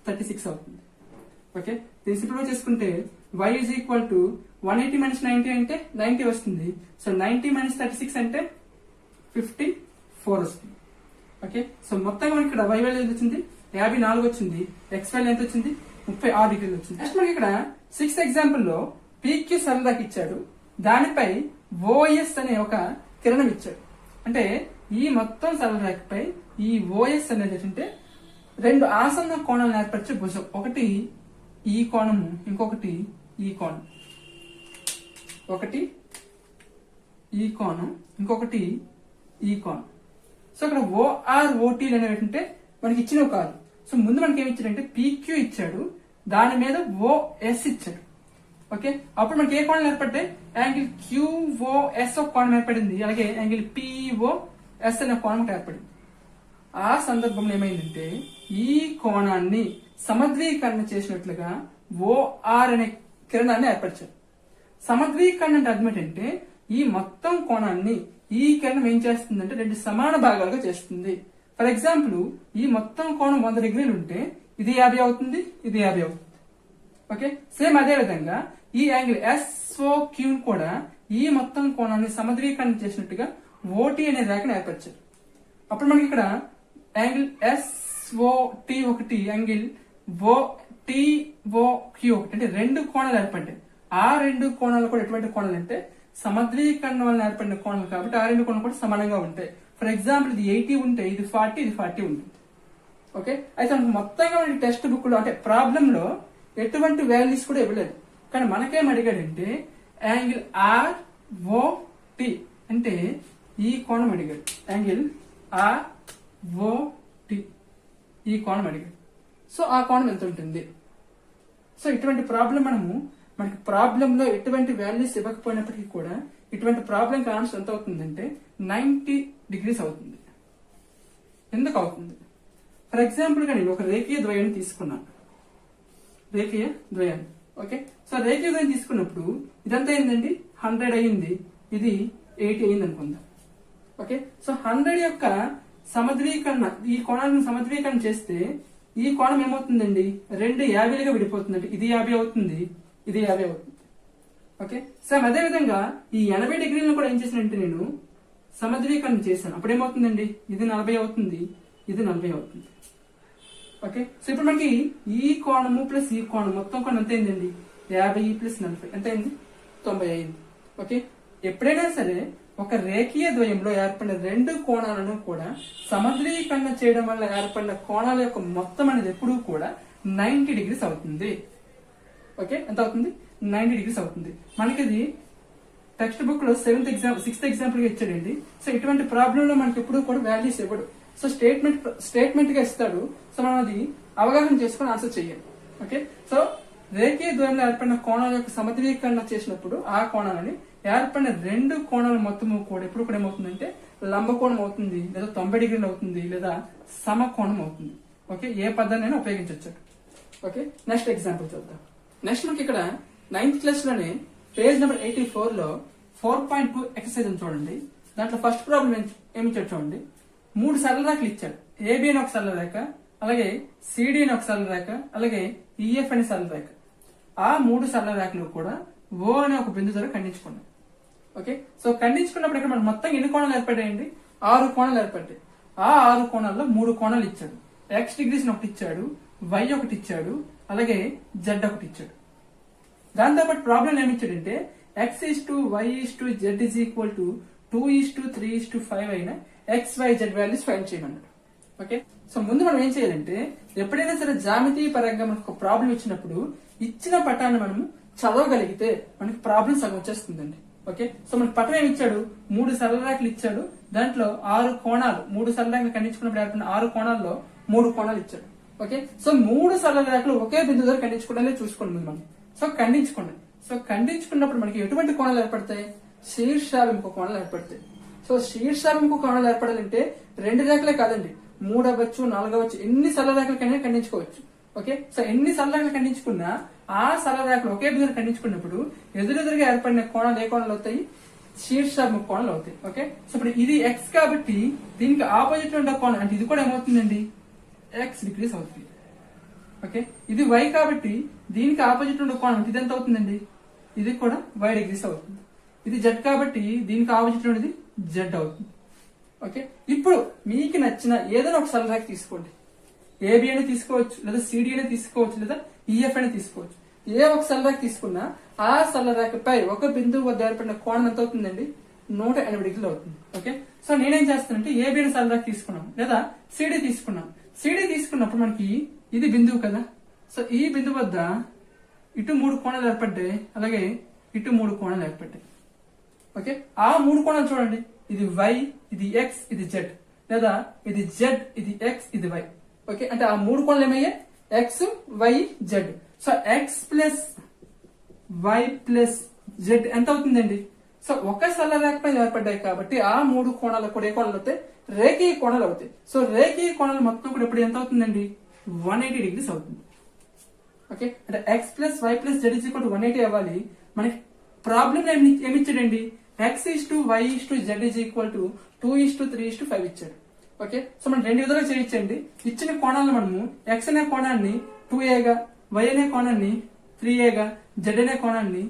36 అవుతుంది. ఓకే, దీన్ని సింప్లిఫై చేసుకుంటే y is equal to 180 minus 90 అంటే 90 వస్తుంది. సో 90 మైనస్ 36 అంటే 54 వస్తుంది. ఓకే, సో మొత్తంగా మనకి ఇక్కడ y వాల్యూ ఎంత వచ్చింది? 54 వచ్చింది. x వాల్యూ ఎంత వచ్చింది? 36 డిగ్రీలు వచ్చింది. నెక్స్ట్ మనకి ఇక్కడ 6th ఎగ్జాంపుల్ లో PQ సరళరేఖ ఇచ్చాడు, దానిపై OS అనే ఒక కిరణం ఇచ్చాడు. అంటే ఈ మొత్తం సరళరేఖపై ఈ OS అనేది ఏంటంటే రెండు ఆసన్న కోణాలను ఏర్పరిచే భుజం. ఒకటి ఈ కోణము, ఇంకొకటి ఈ కోణం. ఒకటి ఈ కోణం, ఇంకొకటి ఈ కోణం. సో ఇక్కడ OR OT అనేవి ఏంటంటే మనకి ఇచ్చినవి కాదు. సో ముందు మనకి ఏమి ఇచ్చాడంటే PQ ఇచ్చాడు, దాని మీద OS ఇచ్చాడు. ఓకే, అప్పుడు మనకి ఏ కోణం ఏర్పడ్డాయి? యాంగిల్ QOS ఒక కోణం ఏర్పడింది, అలాగే యాంగిల్ POS అనే కోణం ఏర్పడింది. ఆ సందర్భంలో ఏమైందంటే ఈ కోణాన్ని సమద్వీకరణ చేసినట్లుగా OR అనే కిరణాన్ని ఏర్పరిచారు. సమద్వీకరణ అంటే అర్థం ఏంటంటే ఈ మొత్తం కోణాన్ని ఈ కిరణం ఏం చేస్తుందంటే రెండు సమాన భాగాలుగా చేస్తుంది. ఫర్ ఎగ్జాంపుల్, ఈ మొత్తం కోణం 100 డిగ్రీలు ఉంటే ఇది 50 అవుతుంది, ఇది 50 అవుతుంది. ఓకే, సేమ్ అదే విధంగా ఈ యాంగిల్ SOQ కూడా ఈ మొత్తం కోణాన్ని సమద్వీకరణ చేసినట్టుగా OT అనే రేఖను ఏర్పరిచారు. అప్పుడు మనకి ఇక్కడ యాంగిల్ SOT ఒకటి, యాంగిల్ TOQ ఒకటి, అంటే రెండు కోణాలు ఏర్పడ్డాయి. ఆ రెండు కోణాలు కూడా ఎటువంటి కోణాలు అంటే సమద్వీకరణ వలన ఏర్పడిన కోణాలు కాబట్టి ఆ రెండు కోణాలు కూడా సమానంగా ఉంటాయి. ఫర్ ఎగ్జాంపుల్, ఇది 80 ఉంటే ఇది 40, ఇది 40 ఉంటుంది. ఓకే, అయితే మనకు మొత్తంగా మనకి టెక్స్ట్ బుక్ లో అంటే ప్రాబ్లం లో ఎటువంటి వాల్యూస్ కూడా ఇవ్వలేదు, కానీ మనకేం అడిగాడంటే యాంగిల్ ROT అంటే ఈ కోణం అడిగాడు. యాంగిల్ ROT ఈ కోణం అడిగాడు. సో ఆ కోణం ఎంత ఉంటుంది? సో ఇటువంటి ప్రాబ్లం మనకి ప్రాబ్లం లో ఎటువంటి వాల్యూస్ ఇవ్వకపోయినప్పటికీ కూడా ఇటువంటి ప్రాబ్లం కి ఆన్సర్ ఎంత అవుతుందంటే 90 డిగ్రీస్ అవుతుంది. ఎందుకు అవుతుంది? ఫర్ ఎగ్జాంపుల్ గా నేను ఒక రేఖీయ ద్వయాన్ని తీసుకున్నాను. రేఖీయ ద్వయాన్ని, ఓకే, సో రేఖీయ ద్వయం తీసుకున్నప్పుడు ఇదంతా ఏంటండి? 100 అయ్యింది, ఇది 80 అయింది అనుకుందాం. ఓకే, సో 100 యొక్క సమద్వీకరణ, ఈ కోణాలను సమద్వీకరణ చేస్తే ఈ కోణం ఏమవుతుందండి? రెండు 50లుగా విడిపోతుందండి. ఇది 50 అవుతుంది, ఇది 50 అవుతుంది. ఓకే, సేమ్ అదే విధంగా ఈ 80 డిగ్రీలను కూడా ఏం చేశానంటే నేను సమద్వీకరణ చేశాను. అప్పుడు ఏమవుతుందండి? ఇది 40 అవుతుంది, ఇది 40 అవుతుంది. ఓకే, సో ఇప్పుడు మనకి ఈ కోణము ప్లస్ ఈ కోణం మొత్తం కోణం ఎంత అయిందండి? 50 ప్లస్ 40 ఎంత అయింది? 90 అయింది. ఓకే, ఎప్పుడైనా సరే ఒక రేఖీయ ద్వయంలో ఏర్పడిన రెండు కోణాలను కూడా సమద్వీకరణ చేయడం వల్ల ఏర్పడిన కోణాల యొక్క మొత్తం అనేది ఎప్పుడూ కూడా 90 డిగ్రీస్ అవుతుంది. ఓకే, ఎంత అవుతుంది? 90 degrees అవుతుంది. మనకి ఇది టెక్స్ట్ బుక్ లో 6th ఎగ్జాంపుల్ గా ఇచ్చాడండి. సో ఇటువంటి ప్రాబ్లం లో మనకి ఎప్పుడు కూడా వాల్యూస్ ఇవ్వడు. సో స్టేట్మెంట్ గా ఇస్తాడు. సో మనం అది అవగాహన చేసుకుని ఆన్సర్ చేయాలి. ఓకే, సో రేఖీయ ద్వయంలో ఏర్పడిన కోణాల యొక్క సమద్వీకరణ చేసినప్పుడు ఆ కోణాలని ఏర్పడిన రెండు కోణాల మొత్తము కూడా ఎప్పుడు కూడా ఏమవుతుందంటే లంబకోణం అవుతుంది, లేదా 90 degrees అవుతుంది, లేదా సమకోణం అవుతుంది. ఓకే, ఏ పదాన్ని ఉపయోగించవచ్చు. ఓకే, నెక్స్ట్ ఎగ్జాంపుల్ చూద్దాం. నెక్స్ట్ మనకి ఇక్కడ 9th క్లాస్ లోనే పేజ్ నెంబర్ 84 లో 4.2 ఎక్సర్సైజ్ చూడండి. దాంట్లో ఫస్ట్ ప్రాబ్లం ఏమి ఇచ్చాడు చూడండి. 3 సరళ రేఖలు ఇచ్చాడు. ఏబి అని ఒక సరళ రేఖ, అలాగే సిడి అని ఒక సరళ రేఖ, అలాగే ఈఎఫ్ అనే సరళ రేఖ. ఆ 3 సరళ రేఖలు కూడా ఓ అనే ఒక బిందు ద్వారా ఖండించుకున్నాం. ఓకే, సో ఖండించుకున్నప్పుడు ఇక్కడ మనం మొత్తం ఎన్ని కోణాలు ఏర్పడ్డాయండి? 6 కోణాలు ఏర్పడ్డాయి. ఆ 6 కోణాల్లో 3 కోణాలు ఇచ్చాడు. x డిగ్రీస్ ఒకటి ఇచ్చాడు, y ఒకటి ఇచ్చాడు, అలాగే z ఒకటి ఇచ్చాడు. దాంతోపాటు ప్రాబ్లం ఏమి ఇచ్చాడంటే x:y:z is equal to 2:3:5 అయిన XYZ వాల్యూస్ ఫైండ్ చేయమన్నాడు. ఓకే, సో ముందు మనం ఏం చేయాలంటే ఎప్పుడైనా సరే జామితీయ పరంగా మనకు ఒక ప్రాబ్లం ఇచ్చినప్పుడు ఇచ్చిన పటాన్ని మనం చదవగలిగితే మనకి ప్రాబ్లం సగం వచ్చేస్తుందండి. ఓకే, సో మనకి పటం ఏమి ఇచ్చాడు? 3 సరళ రేఖలు ఇచ్చాడు. దాంట్లో 6 కోణాలు, 3 సరళ రేఖలు ఖండించుకున్నప్పుడు ఏర్పడిన 6 కోణాల్లో 3 కోణాలు ఇచ్చాడు. ఓకే, సో 3 సరళ రేఖలు ఒకే బిందు దగ్గర ఖండించుకోవడానికి చూసుకోండి మనం. సో ఖండించుకోండి. సో ఖండించుకున్నప్పుడు మనకి ఎటువంటి కోణాలు ఏర్పడతాయి? శీర్షాభిముఖ కోణాలు ఏర్పడతాయి. సో శీర్షాభిముఖ కోణాలు ఏర్పడాలంటే 2 రేఖలే కాదండి, 3 అవ్వచ్చు, 4 అవ్వచ్చు, ఎన్ని సరళ రేఖలకైనా ఖండించుకోవచ్చు. ఓకే, సో ఎన్ని సరళ రేఖలు ఖండించుకున్నా ఆ సరళ రేఖలు ఒకే బిందును ఖండించుకున్నప్పుడు ఎదురెదురుగా ఏర్పడిన కోణాలు ఏ కోణాలు అవుతాయి? శీర్షాభిముఖ కోణాలు అవుతాయి. ఓకే, సో ఇప్పుడు ఇది ఎక్స్ కాబట్టి దీనికి ఆపోజిట్ ఉండే కోణం అంటే ఇది కూడా ఏమవుతుందండి? x డిగ్రీస్ అవుతుంది. ఓకే, ఇది y కాబట్టి దీనికి ఆపోజిట్ ఉండే కోణం ఇది ఎంత అవుతుందండి? ఇది కూడా y డిగ్రీస్ అవుతుంది. ఇది z కాబట్టి దీనికి ఆపోజిట్ ఉండేది z అవుతుంది. ఓకే, ఇప్పుడు మీకు నచ్చిన ఏదైనా ఒక సరళ రేఖ తీసుకోండి. ఏబి అని తీసుకోవచ్చు, లేదా సిడి అని తీసుకోవచ్చు, లేదా ఈఎఫ్ అని తీసుకోవచ్చు. ఏ ఒక సరళ రేఖ తీసుకున్నా ఆ సరళ రేఖపై ఒక బిందువు వద్ద ఏర్పడిన కోణం ఎంత అవుతుందండి? 180 degrees అవుతుంది. ఓకే, సో నేనేం చేస్తానంటే ఏబి అని సరళ రేఖ తీసుకున్నాం, లేదా సిడి తీసుకున్నాం. సిడి తీసుకున్నప్పుడు మనకి ఇది బిందువు కదా. సో ఈ బిందువు వద్ద ఇటు 3 కోణాలు ఏర్పడ్డాయి, అలాగే ఇటు 3 కోణాలు ఏర్పడ్డాయి. ఓకే, ఆ 3 కోణాలు చూడండి. ఇది y, ఇది x, ఇది z, లేదా ఇది z, ఇది x, ఇది y. ఓకే, అంటే ఆ 3 కోణాలు ఏమయ్యాయి? x, y, z. So x plus y plus z ఎంత అవుతుందండి? సో ఒక సరళ రేఖపై ఏర్పడ్డాయి కాబట్టి ఆ 3 కోణాలు కూడా ఏ కోణాలు అవుతాయి? రేఖీయ కోణాలు అవుతాయి. సో రేఖీయ కోణాలు మొత్తం కూడా ఇప్పుడు ఎంత అవుతుందండి? 180 degrees అవుతుంది. ఓకే, అంటే x plus y plus z equal to 180 అవ్వాలి. మనకి ప్రాబ్లం ఏమి ఇచ్చాడండి? x:y:z is equal to 2:3:5 ఇచ్చాడు. ఓకే, సో మనం 2 విధాలుగా చేయొచ్చండి. ఇచ్చిన కోణాలను మనము x అనే కోణాన్ని 2a గా, y అనే కోణాన్ని 3a గా, z అనే కోణాన్ని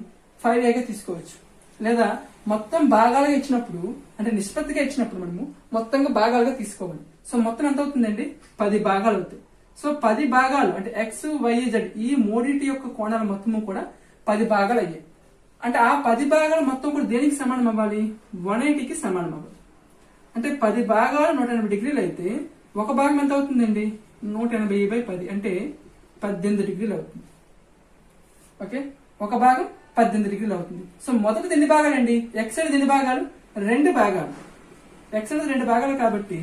5a గా తీసుకోవచ్చు. లేదా మొత్తం భాగాలుగా ఇచ్చినప్పుడు అంటే నిష్పత్తిగా ఇచ్చినప్పుడు మనము మొత్తంగా భాగాలుగా తీసుకోవాలి. సో మొత్తం ఎంత అవుతుందండి? 10 భాగాలు అవుతాయి. సో 10 భాగాలు అంటే x, y, z ఈ మూడింటి యొక్క కోణాల మొత్తము కూడా 10 భాగాలు అయ్యాయి. అంటే ఆ 10 భాగాలు మొత్తం కూడా దేనికి సమానం అవ్వాలి? 180కి సమానం అవ్వాలి. అంటే 10 భాగాలు 180 degrees అయితే ఒక భాగం ఎంత అవుతుందండి? 180/10 అంటే 18 degrees అవుతుంది. ఓకే, ఒక భాగం 18 degrees అవుతుంది. సో మొదటిది ఎన్ని భాగాలండి? x అనేది ఎన్ని భాగాలు? 2 భాగాలు. x అనేది 2 భాగాలు కాబట్టి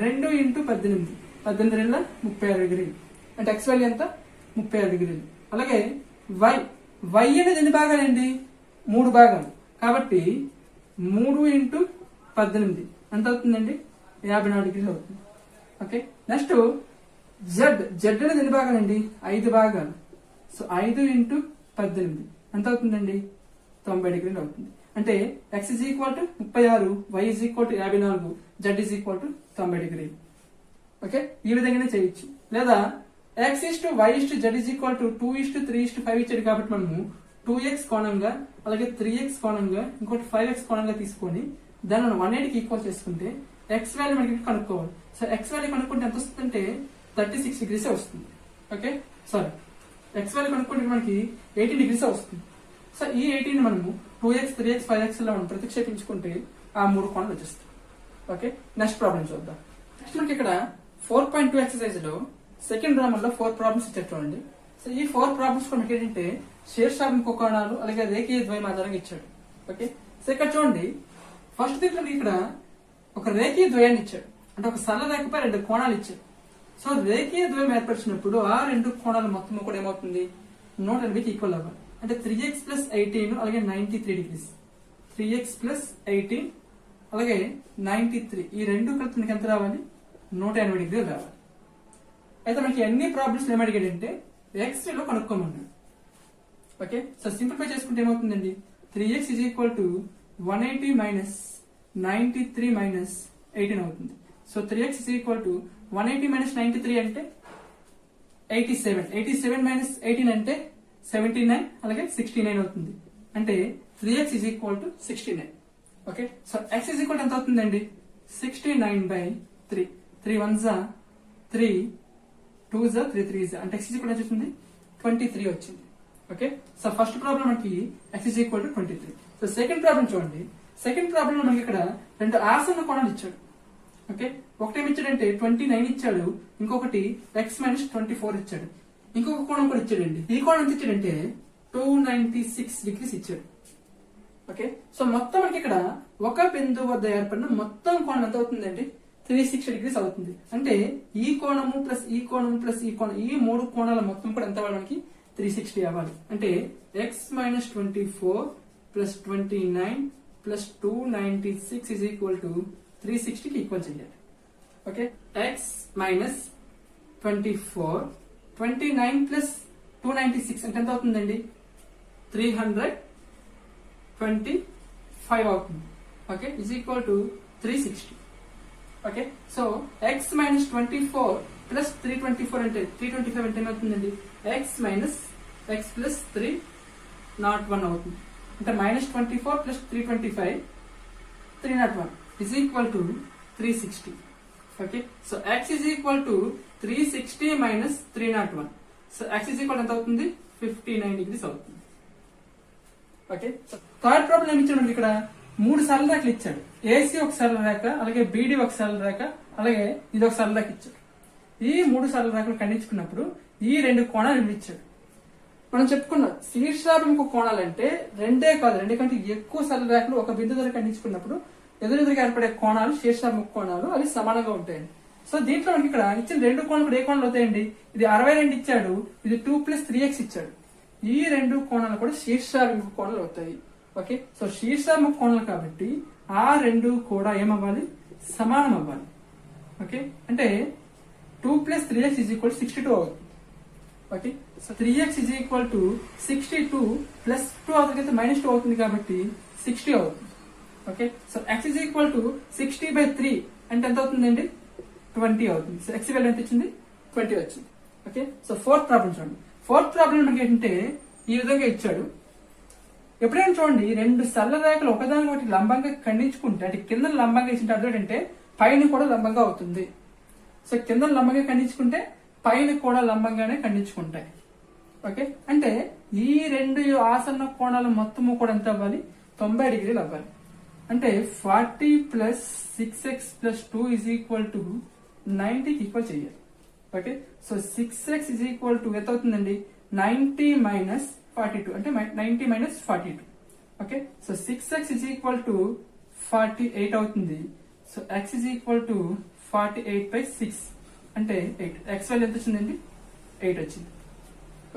2 × 18, 18 36 degrees. అంటే x వాల్యూ ఎంత? 36 degrees. అలాగే y అనేది ఎన్ని భాగాలండి? 3 భాగాలు కాబట్టి 3 × 18 ఎంత అవుతుందండి? 54 degrees అవుతుంది. ఓకే, నెక్స్ట్ z అనేది ఎన్ని భాగాలండి? 5 భాగాలు. సో 5 × 18 ఎంత అవుతుందండి? 90 degrees అవుతుంది. అంటే x is equal to 36, y is equal to 54, z is equal to 90 degrees. Okay, ఈ విధంగానే చేయొచ్చు. లేదా x:y:z is equal to 2:3:5 ఇచ్చాడు కాబట్టి మనము 2x కోణంగా, అలాగే 3x కోణంగా, ఇంకోటి 5x కోణంగా తీసుకొని దాన్ని మనం 180కి ఈక్వల్ చేసుకుంటే x వాల్యూ మనకి కనుక్కోవాలి. సో x వాల్యూ కనుక్కుంటే ఎంత వస్తుందంటే 36 degrees వస్తుంది. ఓకే, సారీ x వాల్యూ కనుక్కుంటే మనకి 18 degrees వస్తుంది. సో ఈ 18 మనము 2x, 3x, 5x లో మనం ప్రతిక్షేపించుకుంటే ఆ 3 కోణాలు వచ్చేస్తాయి. ఓకే, నెక్స్ట్ ప్రాబ్లం చూద్దాం. నెక్స్ట్ మనకి ఇక్కడ 4.2 ఎక్సర్సైజ్ లో సెకండ్ రామన్ లో 4 ప్రాబ్లమ్స్ ఇచ్చారు చూడండి. సో ఈ 4 ప్రాబ్లమ్స్ మనకి ఏంటంటే శీర్షాభిముఖ కోణాలు అలాగే రేఖీయ ద్వయం ఆధారంగా ఇచ్చాడు. ఓకే, సో ఇక్కడ చూడండి, ఫస్ట్ దీంట్లో ఇక్కడ ఒక రేఖీయ ద్వయాన్ని ఇచ్చాడు, అంటే ఒక సరళ రేఖపై రెండు కోణాలు ఇచ్చాడు. సో రేఖీయ ద్వయం ఏర్పరిచినప్పుడు ఆ రెండు కోణాల మొత్తం కూడా ఏమవుతుంది, 180కి ఈక్వల్ అవ్వాలి. అంటే 3x + 18 అలాగే 93 డిగ్రీస్, 3x + 18 అలాగే 93, ఈ రెండు కలిపి మనకి ఎంత రావాలి, 180 డిగ్రీలు రావాలి. అయితే మనకి అన్ని ప్రాబ్లమ్స్ ఏమడిగాడంటే x3లో కనుక్కోమన్నాడు. ఓకే, సో సింప్లిఫై చేసుకుంటే ఏమవుతుందండి, 3x = 180 - 93 - 18 అవుతుంది. సో 3x = 180 - 93 అంటే 87, 87 - 18 అంటే 79 అలాగే 69 అవుతుంది. అంటే 3x = 69. ఓకే, సో x = ఎంత అవుతుందండి, 69/3, 3 1s 3, 2s 3 3s, అంటే x = ఎంత వచ్చింది, 23 వచ్చింది. ఓకే, సో ఫస్ట్ ప్రాబ్లం మనకి x = 23. సో సెకండ్ ప్రాబ్లం చూడండి, సెకండ్ ప్రాబ్లం లో మనకి ఇక్కడ రెండు ఆసన్న కోణాలు ఇచ్చాడు. ఓకే, ఒకటి ఏమి ఇచ్చాడంటే 29 ఇచ్చాడు, ఇంకొకటి x - 24 ఇచ్చాడు, ఇంకొక కోణం కూడా ఇచ్చాడండి. ఈ కోణం ఎంత ఇచ్చాడంటే 296 డిగ్రీస్ ఇచ్చాడు. ఓకే, సో మొత్తం మనకి ఇక్కడ ఒక బిందువు వద్ద ఏర్పడిన మొత్తం కోణం ఎంత అవుతుందండి, 360 డిగ్రీస్ అవుతుంది. అంటే ఈ కోణము ప్లస్ ఈ కోణం ప్లస్ ఈ కోణం, ఈ మూడు కోణాల మొత్తం కూడా ఎంత అవ్వాలి, మనకి 360 అవ్వాలి. అంటే x - 24 + 29 + 296 = 360కి ఈక్వల్ చేయాలి. ఓకే, x - 24 29 + 296 అంటే ఎంత అవుతుందండి, 325 అవుతుంది. ఓకే, = 360. ఓకే, సో x - 24 + 324 అంటే 325 అంటే ఏమవుతుందండి, x + 3 01 అవుతుంది. అంటే -24 + 325 301 = 360. Okay, so x = 360 - 301. So x = ఎంత అవుతుంది, 59 డిగ్రీస్ అవుతుంది. ఓకే, సో థర్డ్ ప్రాబ్లం ఏమి ఇచ్చాడు, ఇక్కడ మూడు సరళ రేఖలు ఇచ్చాడు. ఏసీ ఒక సరళ రేఖ, అలాగే బీడీ ఒక సరళ రేఖ, అలాగే ఇది ఒక సరళ రేఖ ఇచ్చాడు. ఈ మూడు సరళ రేఖలు ఖండించుకున్నప్పుడు ఈ రెండు కోణాలు ఇచ్చాడు. మనం చెప్పుకున్నాం శీర్షాభిముఖ కోణాలు అంటే రెండే కాదు, రెండు కంటే ఎక్కువ సరళ రేఖలు ఒక బిందు దగ్గర ఖండించుకున్నప్పుడు ఎదురెదురుగా ఏర్పడే కోణాలు శీర్షాభిముఖ కోణాలు, అవి సమానంగా ఉంటాయండి. సో దీంట్లో మనకి ఇక్కడ ఇచ్చిన రెండు కోణాలు కూడా ఏ కోణాలు అవుతాయండి, ఇది 62 ఇచ్చాడు, ఇది 2 + 3x ఇచ్చాడు. ఈ రెండు కోణాలు కూడా శీర్షాభిముఖ కోణాలు అవుతాయి. ఓకే, సో శీర్షాభిముఖ కోణాలు కాబట్టి ఆ రెండు కూడా ఏమవ్వాలి, సమానం అవ్వాలి. ఓకే, అంటే 2 + 3x = 62 అవుతుంది. ఓకే, సో 3x = 62 + 2 అవుతుంది, -2 అవుతుంది కాబట్టి 60 అవుతుంది. ఓకే, సో x = 60/3 అంటే ఎంత అవుతుందండి, 20 అవుతుంది. సో x వాల్యూ ఎంత వచ్చింది, 20 వచ్చింది. ఓకే, సో ఫోర్త్ ప్రాబ్లం చూడండి. ఫోర్త్ ప్రాబ్లం మనకి ఏంటంటే ఈ విధంగా ఇచ్చాడు. ఎప్పుడైనా చూడండి, రెండు సరళ రేఖలు ఒకదానికొకటి లంబంగా ఖండించుకుంటే, అంటే కింద లంబంగా ఇచ్చిన అర్థం ఏంటంటే పైన కూడా లంబంగా అవుతుంది. సో కింద లంబంగా ఖండించుకుంటే పైన కూడా లంబంగానే ఖండించుకుంటాయి. ఓకే, అంటే ఈ రెండు ఆసన్న కోణాల మొత్తము కూడా ఎంత అవ్వాలి, 90 డిగ్రీలు అవ్వాలి. అంటే 40 + 6x + 2 = 90కి ఈక్వల్ చేయాలి. ఓకే, సో 6x = ఎంత అవుతుందండి, 90 - 42 అంటే 90 - 42. ఓకే, సో 6x = 48 అవుతుంది. సో x = 48/6 అంటే 8. x వాల్యూ ఎంత వచ్చిందండి, 8 వచ్చింది.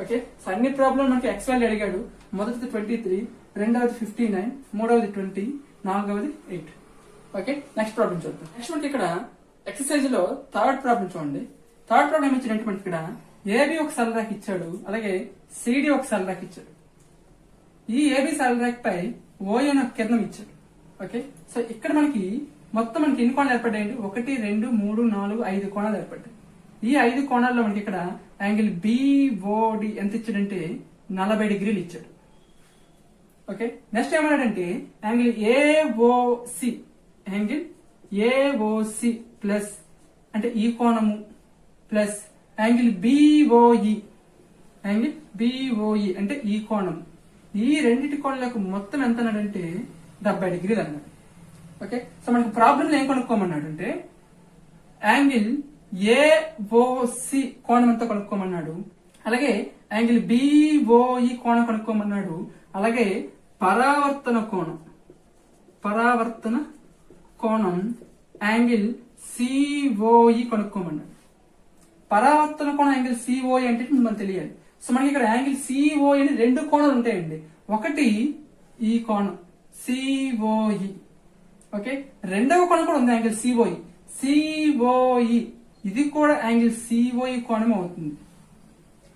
ఓకే, సో అన్ని ప్రాబ్లం మనకి x వాల్యూ అడిగాడు. మొదటిది 23, రెండవది 59, మూడవది 20, నాలుగవది 8. ఓకే, నెక్స్ట్ ప్రాబ్లం చూద్దాం. నెక్స్ట్ మనకి ఇక్కడ ఎక్సర్సైజ్ లో థర్డ్ ప్రాబ్లం చూడండి. థర్డ్ ప్రాబ్లం ఏమి ఇచ్చాడంటే మనకి ఇక్కడ ఏబి ఒక సరళ రేఖ ఇచ్చాడు, అలాగే సిడి ఒక సరళ రేఖ ఇచ్చాడు. ఈ ఏబి సరళ రేఖపై ఓ అనే కిరణం ఇచ్చాడు. ఓకే, సో ఇక్కడ మనకి మొత్తం మనకి ఎన్ని కోణాలు ఏర్పడ్డాయండి, 1 2 3 4 5 కోణాలు ఏర్పడ్డాయి. ఈ 5 కోణాల్లో మనకి ఇక్కడ యాంగిల్ బిఓడి ఎంత ఇచ్చాడంటే 40 డిగ్రీలు ఇచ్చాడు. ఓకే, నెక్స్ట్ ఏమన్నాడంటే angle AOC, angle AOC plus అంటే ఈ కోణము plus angle BOE, angle BOE అంటే ఈ కోణం, ఈ రెండింటి కోణాలకు మొత్తం ఎంత అన్నాడంటే 70 డిగ్రీలు అన్నాడు. ఓకే, సో మనకి ప్రాబ్లంలో ఏం కనుక్కోమన్నాడు అంటే యాంగిల్ ఏఓసి కోణం ఎంత కనుక్కోమన్నాడు, అలాగే యాంగిల్ బిఓఈ కోణం కనుక్కోమన్నాడు. అలాగే పరావర్తన కోణం యాంగిల్ సిఓఈ కనుక్కోమన్నాడు. పరావర్తన కోణం యాంగిల్ సిఓఈ అంటే మనకు తెలియాలి. సో మనకి ఇక్కడ యాంగిల్ సిఓఈ అని రెండు కోణాలు ఉంటాయండి. ఒకటి ఈ కోణం సిఓఈ, ఓకే. రెండవ కోణం కూడా ఉంది యాంగిల్ సిఓఈ, ఇది కూడా యాంగిల్ సిఓఈ కోణం అవుతుంది,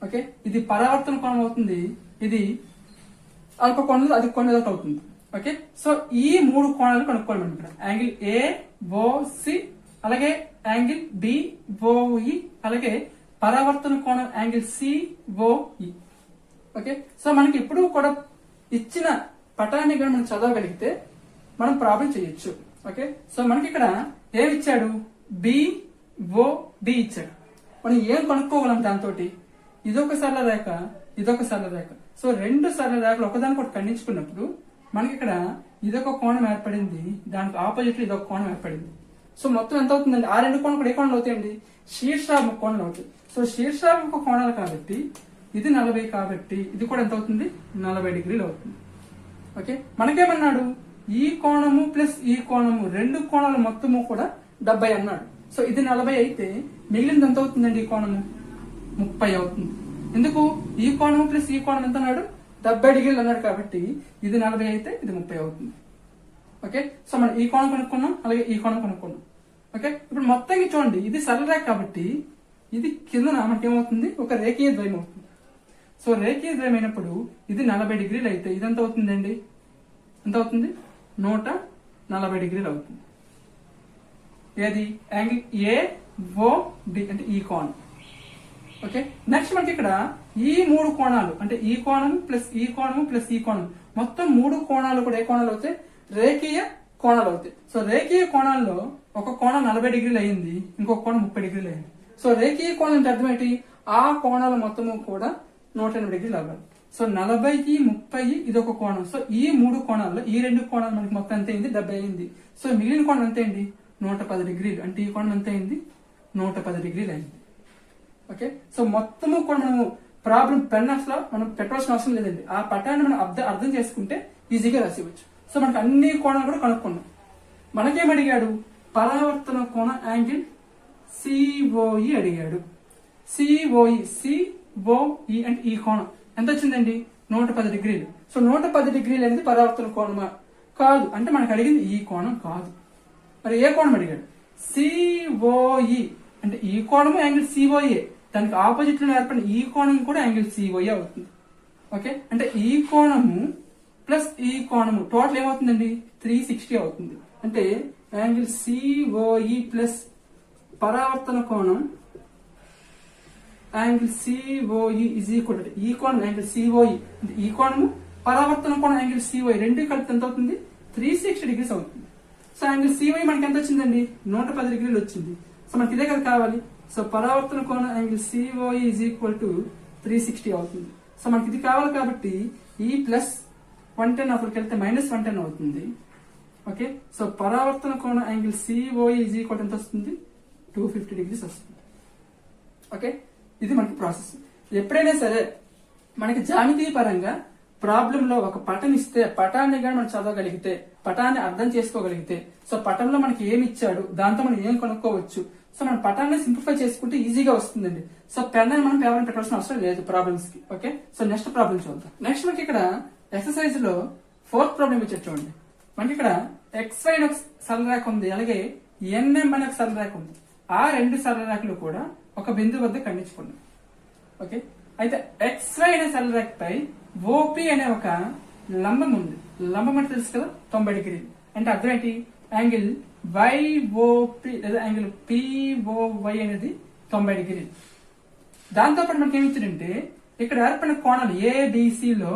ఓకే. ఇది పరావర్తన కోణం అవుతుంది, ఇది అల్ప కోణంలో అది కోణం అవుతుంది, ఓకే. సో ఈ మూడు కోణాలు కనుక్కోవాలి మనం ఇక్కడ. యాంగిల్ ఏఓసి, అలాగే యాంగిల్ బిఓఈ, అలాగే పరావర్తన కోణం యాంగిల్ సిఓఈ, ఓకే. సో మనకి ఇప్పుడు కూడా ఇచ్చిన పటాన్ని కానీ మనం చదవగలిగితే మనం ప్రాబ్లం చేయొచ్చు, ఓకే. సో మనకి ఇక్కడ ఏమి ఇచ్చాడు, బిఓడి ఇచ్చాడు. మనం ఏం కనుక్కోగలం దాంతో? ఇదొక సరళ రేఖ, ఇదొక సరళ రేఖ. సో రెండు సరళ రేఖలు ఒకదానికి ఒకటి ఖండించుకున్నప్పుడు మనకి ఇక్కడ ఇదొక కోణం ఏర్పడింది, దానికి ఆపోజిట్ ఇదొక కోణం ఏర్పడింది. సో మొత్తం ఎంత అవుతుందండి? ఆ రెండు కోణం కూడా ఏ కోణాలు అవుతాయండి? శీర్షాభిముఖ కోణాలు అవుతాయి. సో శీర్షాభిముఖ కోణాలు కాబట్టి ఇది 40 కాబట్టి ఇది కూడా ఎంత అవుతుంది? 40 డిగ్రీలు అవుతుంది, ఓకే. మనకేమన్నాడు? ఈ కోణము ప్లస్ ఈ కోణము రెండు కోణాలు మొత్తము కూడా 70 అన్నాడు. సో ఇది 40 అయితే మిగిలింది ఎంత అవుతుందండి? ఈ కోణము 30 అవుతుంది. ఎందుకు? ఈ కోణము ప్లస్ ఈ కోణం ఎంత అన్నాడు? 70 డిగ్రీలు అన్నాడు కాబట్టి ఇది 40 అయితే ఇది 30 అవుతుంది, ఓకే. సో మనం ఈ కోణం కనుక్కున్నాం, అలాగే ఈ కోణం కనుక్కున్నాం, ఓకే. ఇప్పుడు మొత్తంగా చూడండి, ఇది సరళ రేఖ కాబట్టి ఇది కింద మనకి ఏమవుతుంది? ఒక రేఖీయ ద్వయం అవుతుంది. సో రేఖీయ ద్వయం అయినప్పుడు ఇది 40 డిగ్రీలు అయితే ఇది ఎంత అవుతుందండి? ఎంత అవుతుంది? 140 డిగ్రీలు అవుతుంది. ఏది? యాంగిల్ ఏఓడి అంటే ఈ కోణం, ఓకే. నెక్స్ట్ మనకి ఇక్కడ ఈ మూడు కోణాలు అంటే ఈ కోణం ప్లస్ ఈ కోణము ప్లస్ ఈ కోణం మొత్తం మూడు కోణాలు కూడా ఏ కోణాలు అవుతాయి? రేఖీయ కోణాలు అవుతాయి. సో రేఖీయ కోణాల్లో ఒక కోణం 40 డిగ్రీలు అయింది, ఇంకొక కోణం 30 డిగ్రీలు అయింది. సో రేఖీయ కోణం అంటే అర్థం ఏంటి? ఆ కోణాల మొత్తము కూడా 180 డిగ్రీలు అవ్వాలి. సో 40కి 30 ఇది ఒక కోణం. సో ఈ మూడు కోణాల్లో ఈ రెండు కోణాలు మనకి మొత్తం ఎంత అయింది? 70 అయింది. సో మిగిలిన కోణం ఎంత అయింది? 110 డిగ్రీలు. అంటే ఈ కోణం ఎంత అయింది? 110 డిగ్రీలు అయింది, ఓకే. సో మొత్తము కూడా మనము ప్రాబ్లం పెన్ లో మనం పెట్టవలసిన అవసరం లేదండి. ఆ పటాన్ని మనం అర్థం చేసుకుంటే ఈజీగా రాసివచ్చు. సో మనకి అన్ని కోణాలు కూడా కనుక్కున్నాం. మనకేం అడిగాడు? పరావర్తన కోణ యాంగిల్ సిఓఈ అడిగాడు. సిఓఈ అంటే ఈ కోణం ఎంత వచ్చిందండి? 110 డిగ్రీలు. సో 110 డిగ్రీలు అనేది పరావర్తన కోణమా? కాదు. అంటే మనకు అడిగింది ఈ కోణం కాదు. మరి ఏ కోణం అడిగాడు? సిఓఈ అంటే ఈ కోణము యాంగిల్ సిఓఏ, దానికి ఆపోజిట్ లో ఏర్పడిన ఈ కోణం కూడా యాంగిల్ సిఓఏ అవుతుంది, ఓకే. అంటే ఈ కోణము ప్లస్ ఈ కోణము టోటల్ ఏమవుతుందండి? 360 అవుతుంది. అంటే యాంగిల్ సిఓఈ ప్లస్ పరావర్తన కోణం angle COE is equal to ఈ కోణం యాంగిల్ సిఓఈ అంటే ఈ కోణము పరావర్తన కోణం యాంగిల్ సిఓఈ రెండు కలిపి ఎంత అవుతుంది? 360 డిగ్రీస్ అవుతుంది. సో యాంగిల్ సిఓఈ మనకి ఎంత వచ్చిందండి? 110 డిగ్రీలు వచ్చింది. సో మనకి ఇదే కదా కావాలి. సో పరావర్తన కోణం angle COE is equal to 360 అవుతుంది. సో మనకి ఇది కావాలి కాబట్టి ఈ ప్లస్ 110 అక్కడికి వెళ్తే మైనస్ 110 అవుతుంది, ఓకే. సో పరావర్తన కోణం యాంగిల్ సిఓఈ ఇజ్ ఈక్వల్ ఎంత వస్తుంది? 250 డిగ్రీస్ వస్తుంది, ఓకే. ఇది మనకి ప్రాసెస్. ఎప్పుడైనా సరే మనకి జామితీయ పరంగా ప్రాబ్లం లో ఒక పటం ఇస్తే పటాన్ని కానీ మనం చదవగలిగితే, పటాన్ని అర్థం చేసుకోగలిగితే, సో పటంలో మనకి ఏమి ఇచ్చాడు దాంతో మనం ఏం కనుక్కోవచ్చు. సో మనం పటాన్ని సింప్లిఫై చేసుకుంటే ఈజీగా వస్తుందండి. సో పెన్ అని మనం పేపర్ పెట్టాల్సిన అవసరం లేదు ప్రాబ్లమ్స్ కి, ఓకే. సో నెక్స్ట్ ప్రాబ్లం చూద్దాం. నెక్స్ట్ మనకి ఇక్కడ ఎక్సర్సైజ్ లో 4th ప్రాబ్లం ఇచ్చారు చూడండి. మనకి ఇక్కడ XY అనే ఒక సరళ రేఖ ఉంది, అలాగే NM అనే ఒక సరళ రేఖ ఉంది. ఆ రెండు సరళ రేఖలు కూడా ఒక బిందువు వద్ద ఖండించుకున్నాం, ఓకే. అయితే XY అనే సరళ రేఖపై OP అనే ఒక లంబం ఉంది. లంబం అంటే తెలుసు కదా, 90 డిగ్రీలు. అంటే అర్థం ఏంటి? యాంగిల్ YOP లేదా యాంగిల్ POY అనేది 90 డిగ్రీలు. దాంతో పాటు మనకి ఏమి ఇచ్చాడంటే ఇక్కడ ఏర్పడిన కోణాలు ABC లో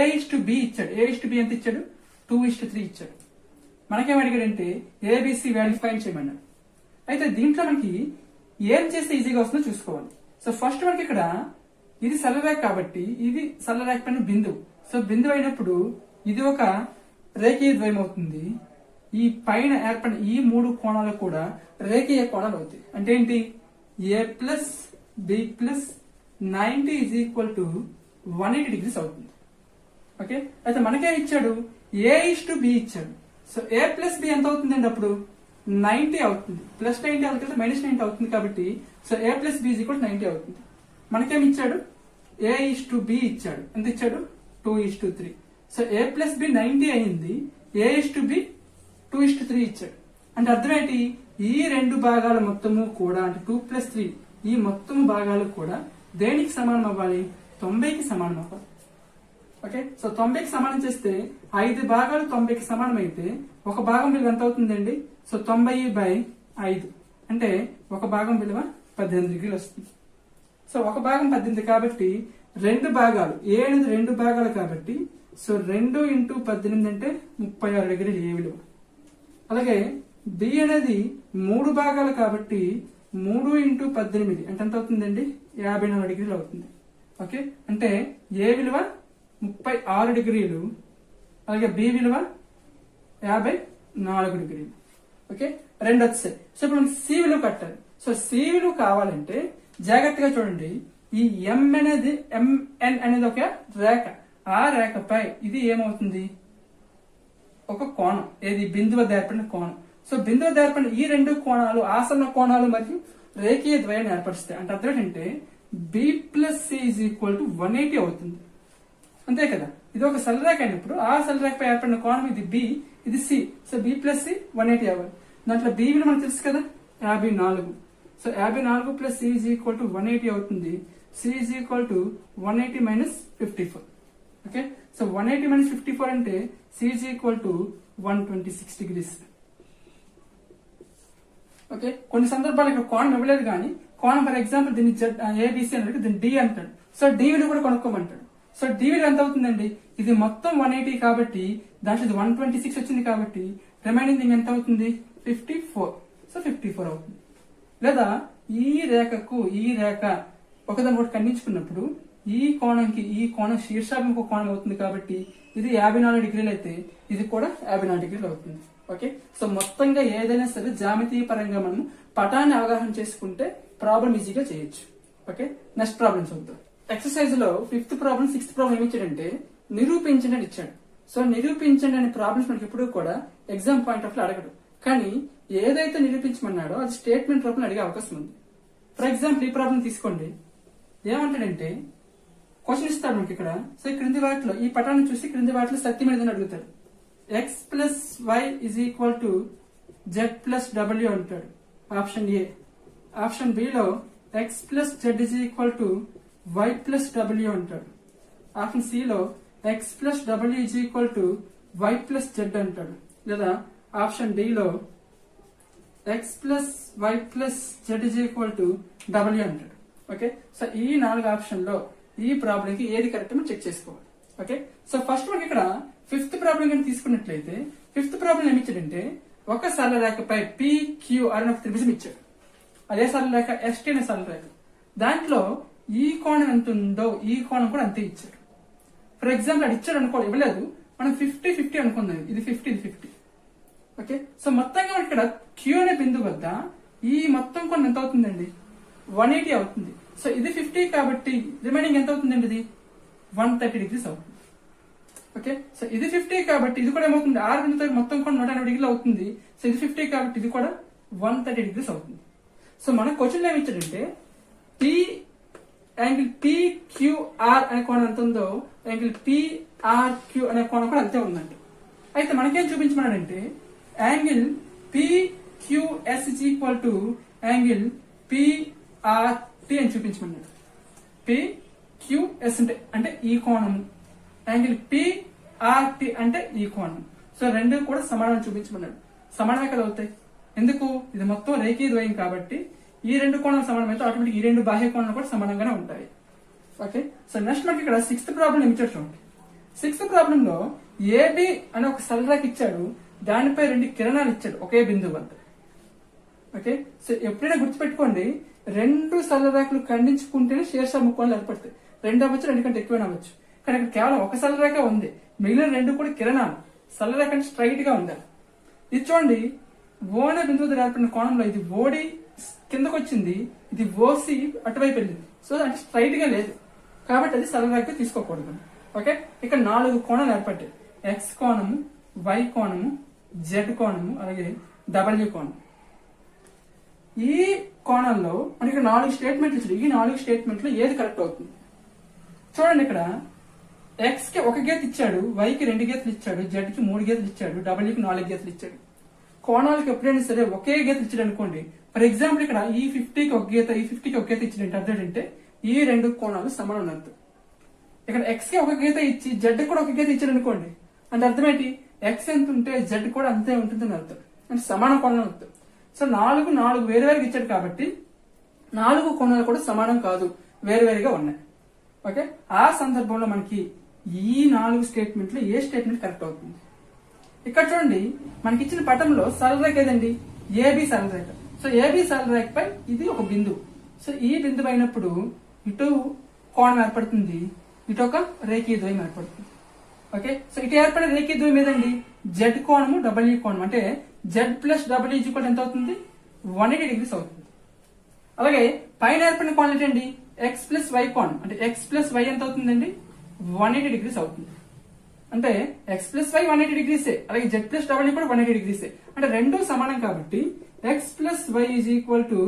A:B ఇచ్చాడు. A:B ఎంత ఇచ్చాడు? 2:3 ఇచ్చాడు. మనకేం అడిగాడంటే ABC వాల్యూ ఫైండ్ చేయమన్నాడు. అయితే దీంట్లో మనకి ఏం చేస్తే ఈజీగా వస్తుందో చూసుకోవాలి. సో ఫస్ట్ మనకి ఇక్కడ ఇది సరళరేఖ కాబట్టి ఇది సరళరేఖ పైన బిందువు. సో బిందువు అయినప్పుడు ఇది ఒక రేఖీయ ద్వయం అవుతుంది. ఈ పైన ఏర్పడిన ఈ మూడు కోణాలు కూడా రేఖీయ కోణాలు అవుతాయి. అంటే ఏంటి? A+, B+, 90 is equal to 180 degrees అవుతుంది. ఓకే, అయితే మనకేం ఇచ్చాడు, A:B ఇచ్చాడు. సో A ప్లస్ B ఎంత అవుతుందండి అప్పుడు 90 అవుతుంది. ప్లస్ 90 అవుతుంది, మైనస్ 90 అవుతుంది కాబట్టి so A plus B is equal 90 అవుతుంది. మనకేం ఇచ్చాడు, A:B ఇచ్చాడు. ఎంత ఇచ్చాడు, 2:3. సో A ప్లస్ B 90 అయింది, A:B 2:3 ఇచ్చాడు. అంటే అర్థం ఏంటి, ఈ రెండు భాగాల మొత్తము కూడా అంటే 2 + 3 ఈ మొత్తం భాగాలు కూడా దేనికి సమానం అవ్వాలి, 90కి సమానం అవ్వాలి. ఓకే, సో 90కి సమానం చేస్తే 5 భాగాలు 90కి సమానం అయితే ఒక భాగం విలువ ఎంత అవుతుందండి, సో 90/5 అంటే ఒక భాగం విలువ 18 డిగ్రీలు వస్తుంది. సో ఒక భాగం 18 కాబట్టి రెండు భాగాలు ఏ అనేది రెండు భాగాలు కాబట్టి సో 2 × 18 అంటే 36 డిగ్రీలు ఏ విలువ. అలాగే బి అనేది 3 భాగాలు కాబట్టి 3 × 18 అంటే ఎంత అవుతుందండి, 54 డిగ్రీలు అవుతుంది. ఓకే, అంటే ఏ విలువ 36 డిగ్రీలు, అలాగే బి విలువ 54 డిగ్రీలు. ఓకే, రెండు వచ్చాయి. సో ఇప్పుడు మనకి సి విలువ కట్టాలి. సో సి విలువ కావాలంటే జాగ్రత్తగా చూడండి, ఈ MN అనేది ఒక రేఖ, ఆ రేఖపై ఇది ఏమవుతుంది, ఒక కోణం, ఏది బిందువు వద్ద ఏర్పడిన కోణం. సో బిందువు వద్ద ఏర్పడిన ఈ రెండు కోణాలు ఆసన్న కోణాలు మరియు రేఖీయ ద్వయాన్ని ఏర్పరుస్తాయి. అంటే అర్థం ఏంటంటే B + C = 180 అవుతుంది. అంతే కదా, ఇది ఒక సరళరేఖ అయినప్పుడు ఆ సరళరేఖపై ఏర్పడిన కోణం ఇది B, ఇది C. సో B + C 180 అవ్వాలి. దాంట్లో B విలువ మనకు తెలుసు కదా, 54. సో 54 + C = 180 అవుతుంది. C = 180 - 54. ఓకే, సో 180 - 54 అంటే C = 126 డిగ్రీస్. ఓకే, కొన్ని సందర్భాలు ఇక్కడ కోణం ఇవ్వలేదు కానీ కోణం ఫర్ ఎగ్జాంపుల్ దీన్ని ABC అని దీన్ని D అంటాడు. సో D విలువ కూడా కొనుక్కోమంటాడు. సో D విలువ ఎంత అవుతుందండి, ఇది మొత్తం 180 కాబట్టి దాంట్లో ఇది 126 వచ్చింది కాబట్టి రిమైనింగ్ ఎంత అవుతుంది, 54. సో 54 అవుతుంది. లేదా ఈ రేఖకు ఈ రేఖ ఒకదాని ఒకటి ఖండించుకున్నప్పుడు ఈ కోణంకి ఈ కోణం శీర్షాభిముఖ కోణం అవుతుంది కాబట్టి ఇది 54 డిగ్రీలు అయితే ఇది కూడా 54 డిగ్రీలు అవుతుంది. ఓకే, సో మొత్తంగా ఏదైనా సరే జామితీయ పరంగా మనం పటాన్ని అవగాహన చేసుకుంటే ప్రాబ్లం ఈజీగా చేయొచ్చు. ఓకే, నెక్స్ట్ ప్రాబ్లం చూద్దాం. ఎక్సర్సైజ్ లో 5th ప్రాబ్లం 6th ప్రాబ్లం ఏమి ఇచ్చాడంటే నిరూపించండి అని ఇచ్చాడు. సో నిరూపించండి అనే ప్రాబ్లమ్స్ మనకి ఎప్పుడు కూడా ఎగ్జామ్ పాయింట్ ఆఫ్ లో అడగడు, కానీ ఏదైతే నిరూపించమన్నాడో అది స్టేట్మెంట్ రూపంలో అడిగే అవకాశం ఉంది. ఫర్ ఎగ్జాంపుల్ ఈ ప్రాబ్లం తీసుకోండి, ఏమంటాడంటే క్వశ్చన్ ఇస్తాడు మనకి ఇక్కడ. సో ఈ క్రింది వాటిలో ఈ పటాన్ని చూసి క్రింది వాటిలో సత్యం ఏదని అడుగుతాడు. X + Y = Z + W అంటాడు, ఆప్షన్ ఏ. ఆప్షన్ బి లో X + Z = Y + W అంటాడు. ఆప్షన్ సి లో X + W = Y + Z అంటాడు. లేదా ఆప్షన్ డి లో X + Y + Z = W అంటాడు. ఓకే, సో ఈ 4 ఆప్షన్ లో ఈ ప్రాబ్లం కి ఏది కరెక్ట్ మనం చెక్ చేసుకోవాలి. ఓకే, సో ఫస్ట్ మనకి ఇక్కడ 5th ప్రాబ్లం కానీ తీసుకున్నట్లయితే 5th ప్రాబ్లం ఏమి ఇచ్చాడంటే ఒక సరళ రేఖపై PQR అనే ఒక త్రిభుజం ఇచ్చాడు. అదే సరళ రేఖ ST అనే సరళ రేఖ, దాంట్లో ఈ కోణం ఎంత ఉందో ఈ కోణం కూడా అంతే ఇచ్చాడు. ఫర్ ఎగ్జాంపుల్ అది ఇచ్చాడు అనుకో, ఇవ్వలేదు, మనం 50-50 అనుకుందాం, ఇది 50 ఇది 50. ఓకే, సో మొత్తంగా మనకి ఇక్కడ Q అనే బిందువు వద్ద ఈ మొత్తం కోణం ఎంత అవుతుందండి, 180 అవుతుంది. సో ఇది 50 కాబట్టి రిమైనింగ్ ఎంత అవుతుందండి, ఇది 130 డిగ్రీస్ అవుతుంది. ఓకే, సో ఇది 50 కాబట్టి ఇది కూడా ఏమవుతుంది, 6 బిందువుతో మొత్తం కూడా 180 డిగ్రీలు అవుతుంది. సో ఇది 50 కాబట్టి ఇది కూడా 130 డిగ్రీస్ అవుతుంది. సో మన క్వశ్చన్ ఏమి ఇచ్చాడంటే యాంగిల్ PQR అనే కోణం ఎంత ఉందో యాంగిల్ PRQ అనే కోణం కూడా అంతే ఉందండి. అయితే మనకేం చూపించమన్నాడంటే యాంగిల్ PQS = యాంగిల్ PRT అని చూపించమన్నాడు. PQS అంటే ఈ కోణం, యాంగిల్ PRT అంటే ఈ కోణం. సో రెండు కూడా సమానం చూపించమన్నాడు. సమానమే కదా అవుతాయి, ఎందుకు, ఇది మొత్తం రేఖీయ ద్వయం కాబట్టి ఈ రెండు కోణాలు సమానమైతే ఆటోమేటిక్ ఈ రెండు బాహ్య కోణాలు కూడా సమానంగానే ఉంటాయి. ఓకే, సో నెక్స్ట్ మనకి ఇక్కడ 6th ప్రాబ్లం ఇచ్చాడు చూడండి. 6th ప్రాబ్లం లో AB అనే ఒక సరళరేఖ ఇచ్చాడు, దానిపై 2 కిరణాలు ఇచ్చాడు ఒకే బిందువు వద్ద. ఓకే, సో ఎప్పుడైనా గుర్తుపెట్టుకోండి, 2 సరళరేఖలు ఖండించుకుంటేనే శీర్షాభిముఖ కోణాలు ఏర్పడతాయి. 2 అవ్వచ్చు, 2 కంటే ఎక్కువైనా అవ్వచ్చు. కానీ ఇక్కడ కేవలం ఒక సరళరేఖ ఉంది, మిగిలిన 2 కూడా కిరణాలు. సరళరేఖ అంటే స్ట్రైట్ గా ఉండాలి. ఇది చూడండి, O అనే బిందువు దగ్గర ఏర్పడిన కోణంలో ఇది OD కిందకు వచ్చింది, ఇది ఓసి అటువైపు వెళ్ళింది. సో అంటే స్ట్రైట్ గా లేదు కాబట్టి అది సరళ రేఖ తీసుకోకూడదు. ఓకే, ఇక్కడ 4 కోణాలు ఏర్పడ్డాయి. ఎక్స్ కోణము, వై కోణము, జెడ్ కోణము, అలాగే డబ్ల్యూ కోణం. ఈ కోణంలో మనకి 4 స్టేట్మెంట్లు ఇచ్చాడు. ఈ 4 స్టేట్మెంట్లు ఏది కరెక్ట్ అవుతుంది చూడండి. ఇక్కడ ఎక్స్ కి 1 గీత ఇచ్చాడు, వైకి 2 గీతలు ఇచ్చాడు, జెడ్ కి 3 గీతలు ఇచ్చాడు, డబ్ల్యూకి 4 గీతలు ఇచ్చాడు. కోణాలకు ఎప్పుడైనా సరే ఒకే గీత ఇచ్చాడు అనుకోండి. ఫర్ ఎగ్జాంపుల్ ఇక్కడ ఈ 50కి 1 గీత, ఈ 50కి 1 గీత ఇచ్చాడు. అర్థం ఏంటంటే ఈ 2 కోణాలు సమానం అర్థం. ఇక్కడ ఎక్స్ కి 1 గీత ఇచ్చి జెడ్ కూడా 1 గీత ఇచ్చాడు అనుకోండి, అంటే అర్థం ఏంటి, ఎక్స్ ఎంత ఉంటే జెడ్ కూడా అంతే ఉంటుందని అర్థం, అంటే సమాన కోణం అర్థం. సో 4 వేరువేరుగా ఇచ్చాడు కాబట్టి 4 కోణాలు కూడా సమానం కాదు, వేరువేరుగా ఉన్నాయి. ఓకే, ఆ సందర్భంలో మనకి ఈ 4 స్టేట్మెంట్లు ఏ స్టేట్మెంట్ కరెక్ట్ అవుతుంది? ఇక్కడ చూడండి, మనకి ఇచ్చిన పటంలో సరళ రేఖ ఏదండి, ఏబి సరళ రేఖ. సో ఏబి సరళ రేఖపై ఇది ఒక బిందువు. సో ఈ బిందువు అయినప్పుడు ఇటు కోణం ఏర్పడుతుంది, ఇటు ఒక రేఖీయ ద్వయం ఏర్పడుతుంది. ఓకే, సో ఇటు ఏర్పడే రేఖీయ ద్వయం ఏదండి, జెడ్ కోణము, డబ్ల్యూ కోణం. అంటే జెడ్ ప్లస్ డబ్ల్యూ ఈక్వల్ ఎంత అవుతుంది, 180 degrees అవుతుంది. అలాగే పైన ఏర్పడిన కోణం ఏంటండి, ఎక్స్ ప్లస్ వై కోణం. అంటే ఎక్స్ ప్లస్ వై ఎంత అవుతుందండి, 180 degrees అవుతుంది. అంటే ఎక్స్ ప్లస్ వై 180 degrees, అలాగే జెడ్ ప్లస్ డబ్ల్యూ కూడా 180 degrees. అంటే రెండు సమానం కాబట్టి x plus y is equal to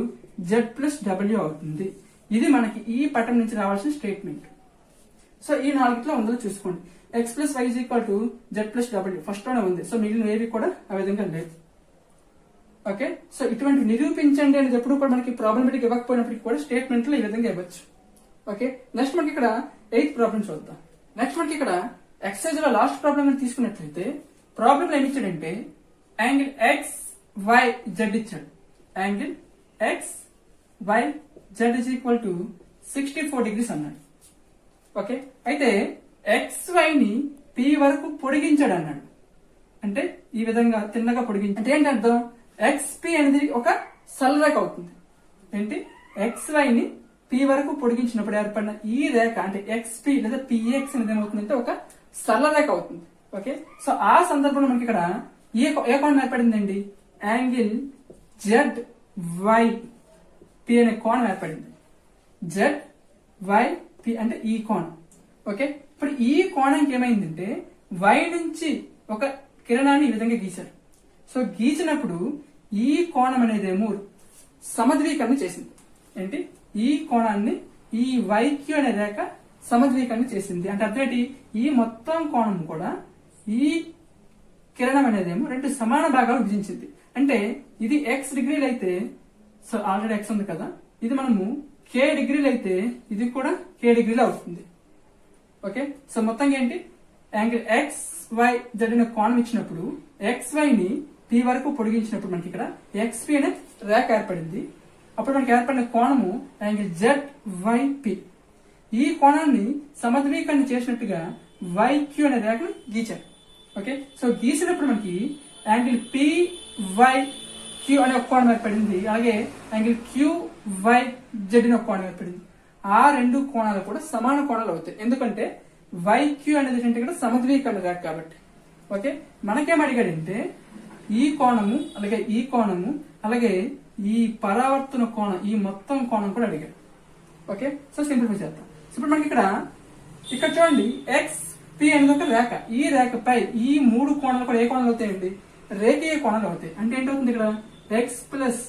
z plus డబ్ల్యూ అవుతుంది. ఇది మనకి ఈ పటం నుంచి రావాల్సిన స్టేట్మెంట్. సో ఈ 4లో ఉందో చూసుకోండి. X plus y is equal to z plus డబ్ల్యూ ఫస్ట్ లోనే ఉంది. సో మిగిలిన ఏవి కూడా ఆ విధంగా లేదు. ఓకే, సో ఇటువంటి నిరూపించండి అనేది ఎప్పుడు కూడా మనకి ప్రాబ్లమేటిక్ ఇవ్వకపోయినప్పటికీ కూడా స్టేట్మెంట్ లో ఈ విధంగా ఇవ్వచ్చు. ఓకే, నెక్స్ట్ మనకి ఇక్కడ 8th ప్రాబ్లం చూద్దాం. నెక్స్ట్ మనకి ఇక్కడ ఎక్సర్సైజ్ లో లాస్ట్ ప్రాబ్లం తీసుకున్నట్లయితే ప్రాబ్లం ఏమి ఇచ్చాడంటే యాంగిల్ ఎక్స్ వై జెడ్ ఇచ్చాడు. Angle x why z is equal to 64 degrees అన్నాడు. ఓకే, అయితే ఎక్స్ వై ని పి వరకు పొడిగించాడు అన్నాడు. అంటే ఈ విధంగా తిన్నగా పొడిగించాడు. అంటే ఏంటి అర్థం, ఎక్స్పి అనేది ఒక సరళ రేఖ అవుతుంది. ఏంటి, ఎక్స్ వై ని పి వరకు పొడిగించినప్పుడు ఏర్పడిన ఈ రేఖ అంటే ఎక్స్పి లేదా పిఎక్స్ అనేది ఏమవుతుందంటే ఒక సరళ రేఖ అవుతుంది. ఓకే, సో ఆ సందర్భంలో మనకి ఇక్కడ ఏ కోణం ఏర్పడిందండి, యాంగిల్ జెడ్ వై పి అనే కోణం ఏర్పడింది. జెడ్ వై పి అంటే ఈ కోణం. ఓకే, ఇప్పుడు ఈ కోణంకి ఏమైందంటే వై నుంచి ఒక కిరణాన్ని ఈ విధంగా గీశారు. సో గీసినప్పుడు ఈ కోణం అనేదేమో సమద్వీకరణ చేసింది. ఏంటి, ఈ కోణాన్ని ఈ వైక్యూ అనే రేఖ సమద్వీకరణ చేసింది. అంటే అర్థం ఏంటి, ఈ మొత్తం కోణం కూడా ఈ కిరణం అనేదేమో 2 సమాన భాగాలు విభజించింది. అంటే ఇది x డిగ్రీలు అయితే, సో ఆల్రెడీ x ఉంది కదా, ఇది మనము k డిగ్రీలు అయితే ఇది కూడా k డిగ్రీలు అవుతుంది. ఓకే, సో మొత్తంగా ఏంటి, యాంగిల్ ఎక్స్ వై జెడ్ అనే కోణం ఇచ్చినప్పుడు ఎక్స్ వై ని పి వరకు పొడిగించినప్పుడు మనకి ఇక్కడ ఎక్స్పి అనే రేఖ ఏర్పడింది. అప్పుడు మనకి ఏర్పడిన కోణము యాంగిల్ జెడ్ వై పి. ఈ కోణాన్ని సమద్వీకరణ చేసినట్టుగా వైక్యూ అనే రేఖను గీచారు. ఓకే, సో గీసినప్పుడు మనకి యాంగిల్ పి వై క్యూ అనే ఒక కోణం ఏర్పడింది. అలాగే యాంగిల్ క్యూ వై జెడ్ అనే ఒక కోణం ఏర్పడింది. ఆ 2 కోణాలు కూడా సమాన కోణాలు అవుతాయి. ఎందుకంటే వైక్యూ అనేది ఏంటంటే ఇక్కడ సమద్వీకరణ రేఖ కాబట్టి. ఓకే, మనకేం అడిగాడంటే ఈ కోణము అలాగే ఈ కోణము అలాగే ఈ పరావర్తన కోణం, ఈ మొత్తం కోణం కూడా అడిగాడు. ఓకే, సో సింప్లిఫై చేద్దాం. ఇప్పుడు మనకి ఇక్కడ చూడండి ఎక్స్ పి అనేది ఒక రేఖ. ఈ రేఖపై ఈ 3 కోణాలు కూడా ఏ కోణాలు అవుతాయండి, రేఖీయ కోణాలు అవుతాయి. అంటే ఏంటవుతుంది, ఇక్కడ ఎక్స్ ప్లస్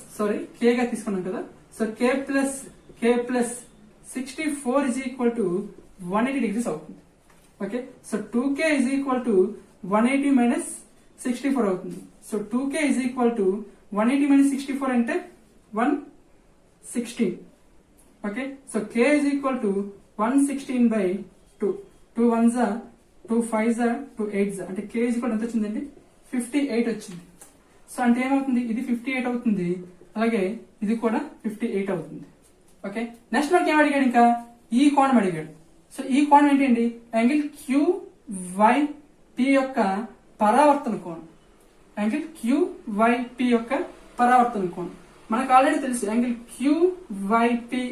కే గా తీసుకున్నాం కదా, so K plus 64 is equal to 180 degrees అవుతుంది. Okay, so 2k is equal to 180 minus 64 అవుతుంది. So 2k is equal to 180 minus 64 అంటే 116. Okay, so k is equal to 116 by 2. 2 1s 2 5s 2 8s అంటే k is equal ఎంత వచ్చిందండి, 58 వచ్చింది. So అంటే ఏమవుతుంది, ఇది 58 అవుతుంది, అలాగే ఇది కూడా 58 అవుతుంది. ఓకే, నెక్స్ట్ మనకి ఏం అడిగాడు, ఇంకా ఈ కోణం అడిగాడు. సో ఈ కోణం ఏంటండి, యాంగిల్ క్యూ వై పి యొక్క పరావర్తన కోణం. యాంగిల్ క్యూ వై పి యొక్క పరావర్తన కోణం మనకు ఆల్రెడీ తెలుసు. Angle Q Y P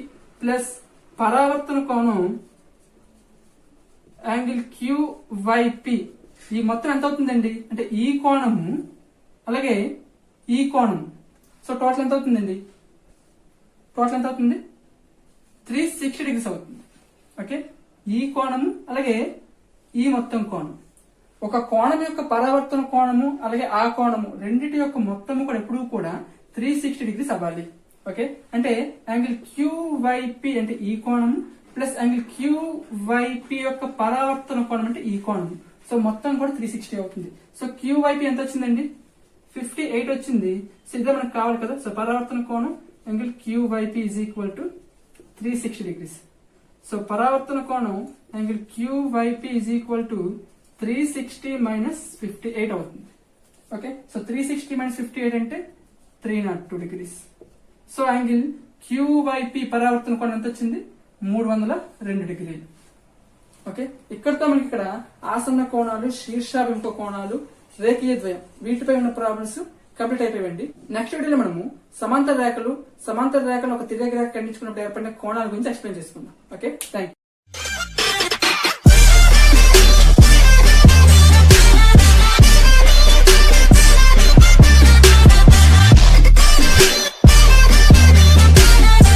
plus పరావర్తన కోణం యాంగిల్ క్యూ వై పి ఈ మొత్తం ఎంత అవుతుందండి అంటే ఈ కోణము అలాగే ఈ కోణం, సో టోటల్ ఎంత అవుతుందండి టోటల్ ఎంత అవుతుంది 360 డిగ్రీస్ అవుతుంది. ఓకే, ఈ కోణము అలాగే ఈ మొత్తం కోణం, ఒక కోణం యొక్క పరావర్తన కోణము అలాగే ఆ కోణము రెండిటి యొక్క మొత్తము కూడా ఎప్పుడూ కూడా 360 డిగ్రీస్ అవ్వాలి. ఓకే, అంటే యాంగిల్ క్యూవైపి అంటే ఈ కోణం ప్లస్ యాంగిల్ క్యూవైపి యొక్క పరావర్తన కోణం అంటే ఈ కోణం. సో మొత్తం కూడా 360 అవుతుంది. సో క్యూవైపి ఎంత వచ్చిందండి? 58 వచ్చింది. సో ఇదే మనకు కావాలి కదా. సో పరావర్తన కోణం angle Q Y P is equal to 360 degrees. So పరావర్తన కోణం angle Q Y P is equal to 360 minus 58 అవుతుంది. ఓకే, సో 360 మైనస్ 58 అంటే 302 డిగ్రీస్. సో యాంగిల్ క్యూవైపి పరావర్తన కోణం ఎంత వచ్చింది? 302 డిగ్రీలు. ఓకే, ఇక్కడతో మనకి ఇక్కడ ఆసన్న కోణాలు, శీర్షాభిముఖ కోణాలు, రేఖీయ ద్వయం వీటిపై ఉన్న ప్రాబ్లమ్స్ కంప్లీట్ అయిపోయింది. నెక్స్ట్ వీడియోలో మనము సమాంతర రేఖలు ఒక తిర్యక రేఖ ఖండించుకున్నప్పుడు ఏర్పడిన కోణాల గురించి ఎక్స్ప్లెయిన్ చేసుకుందాం. Okay, thank you.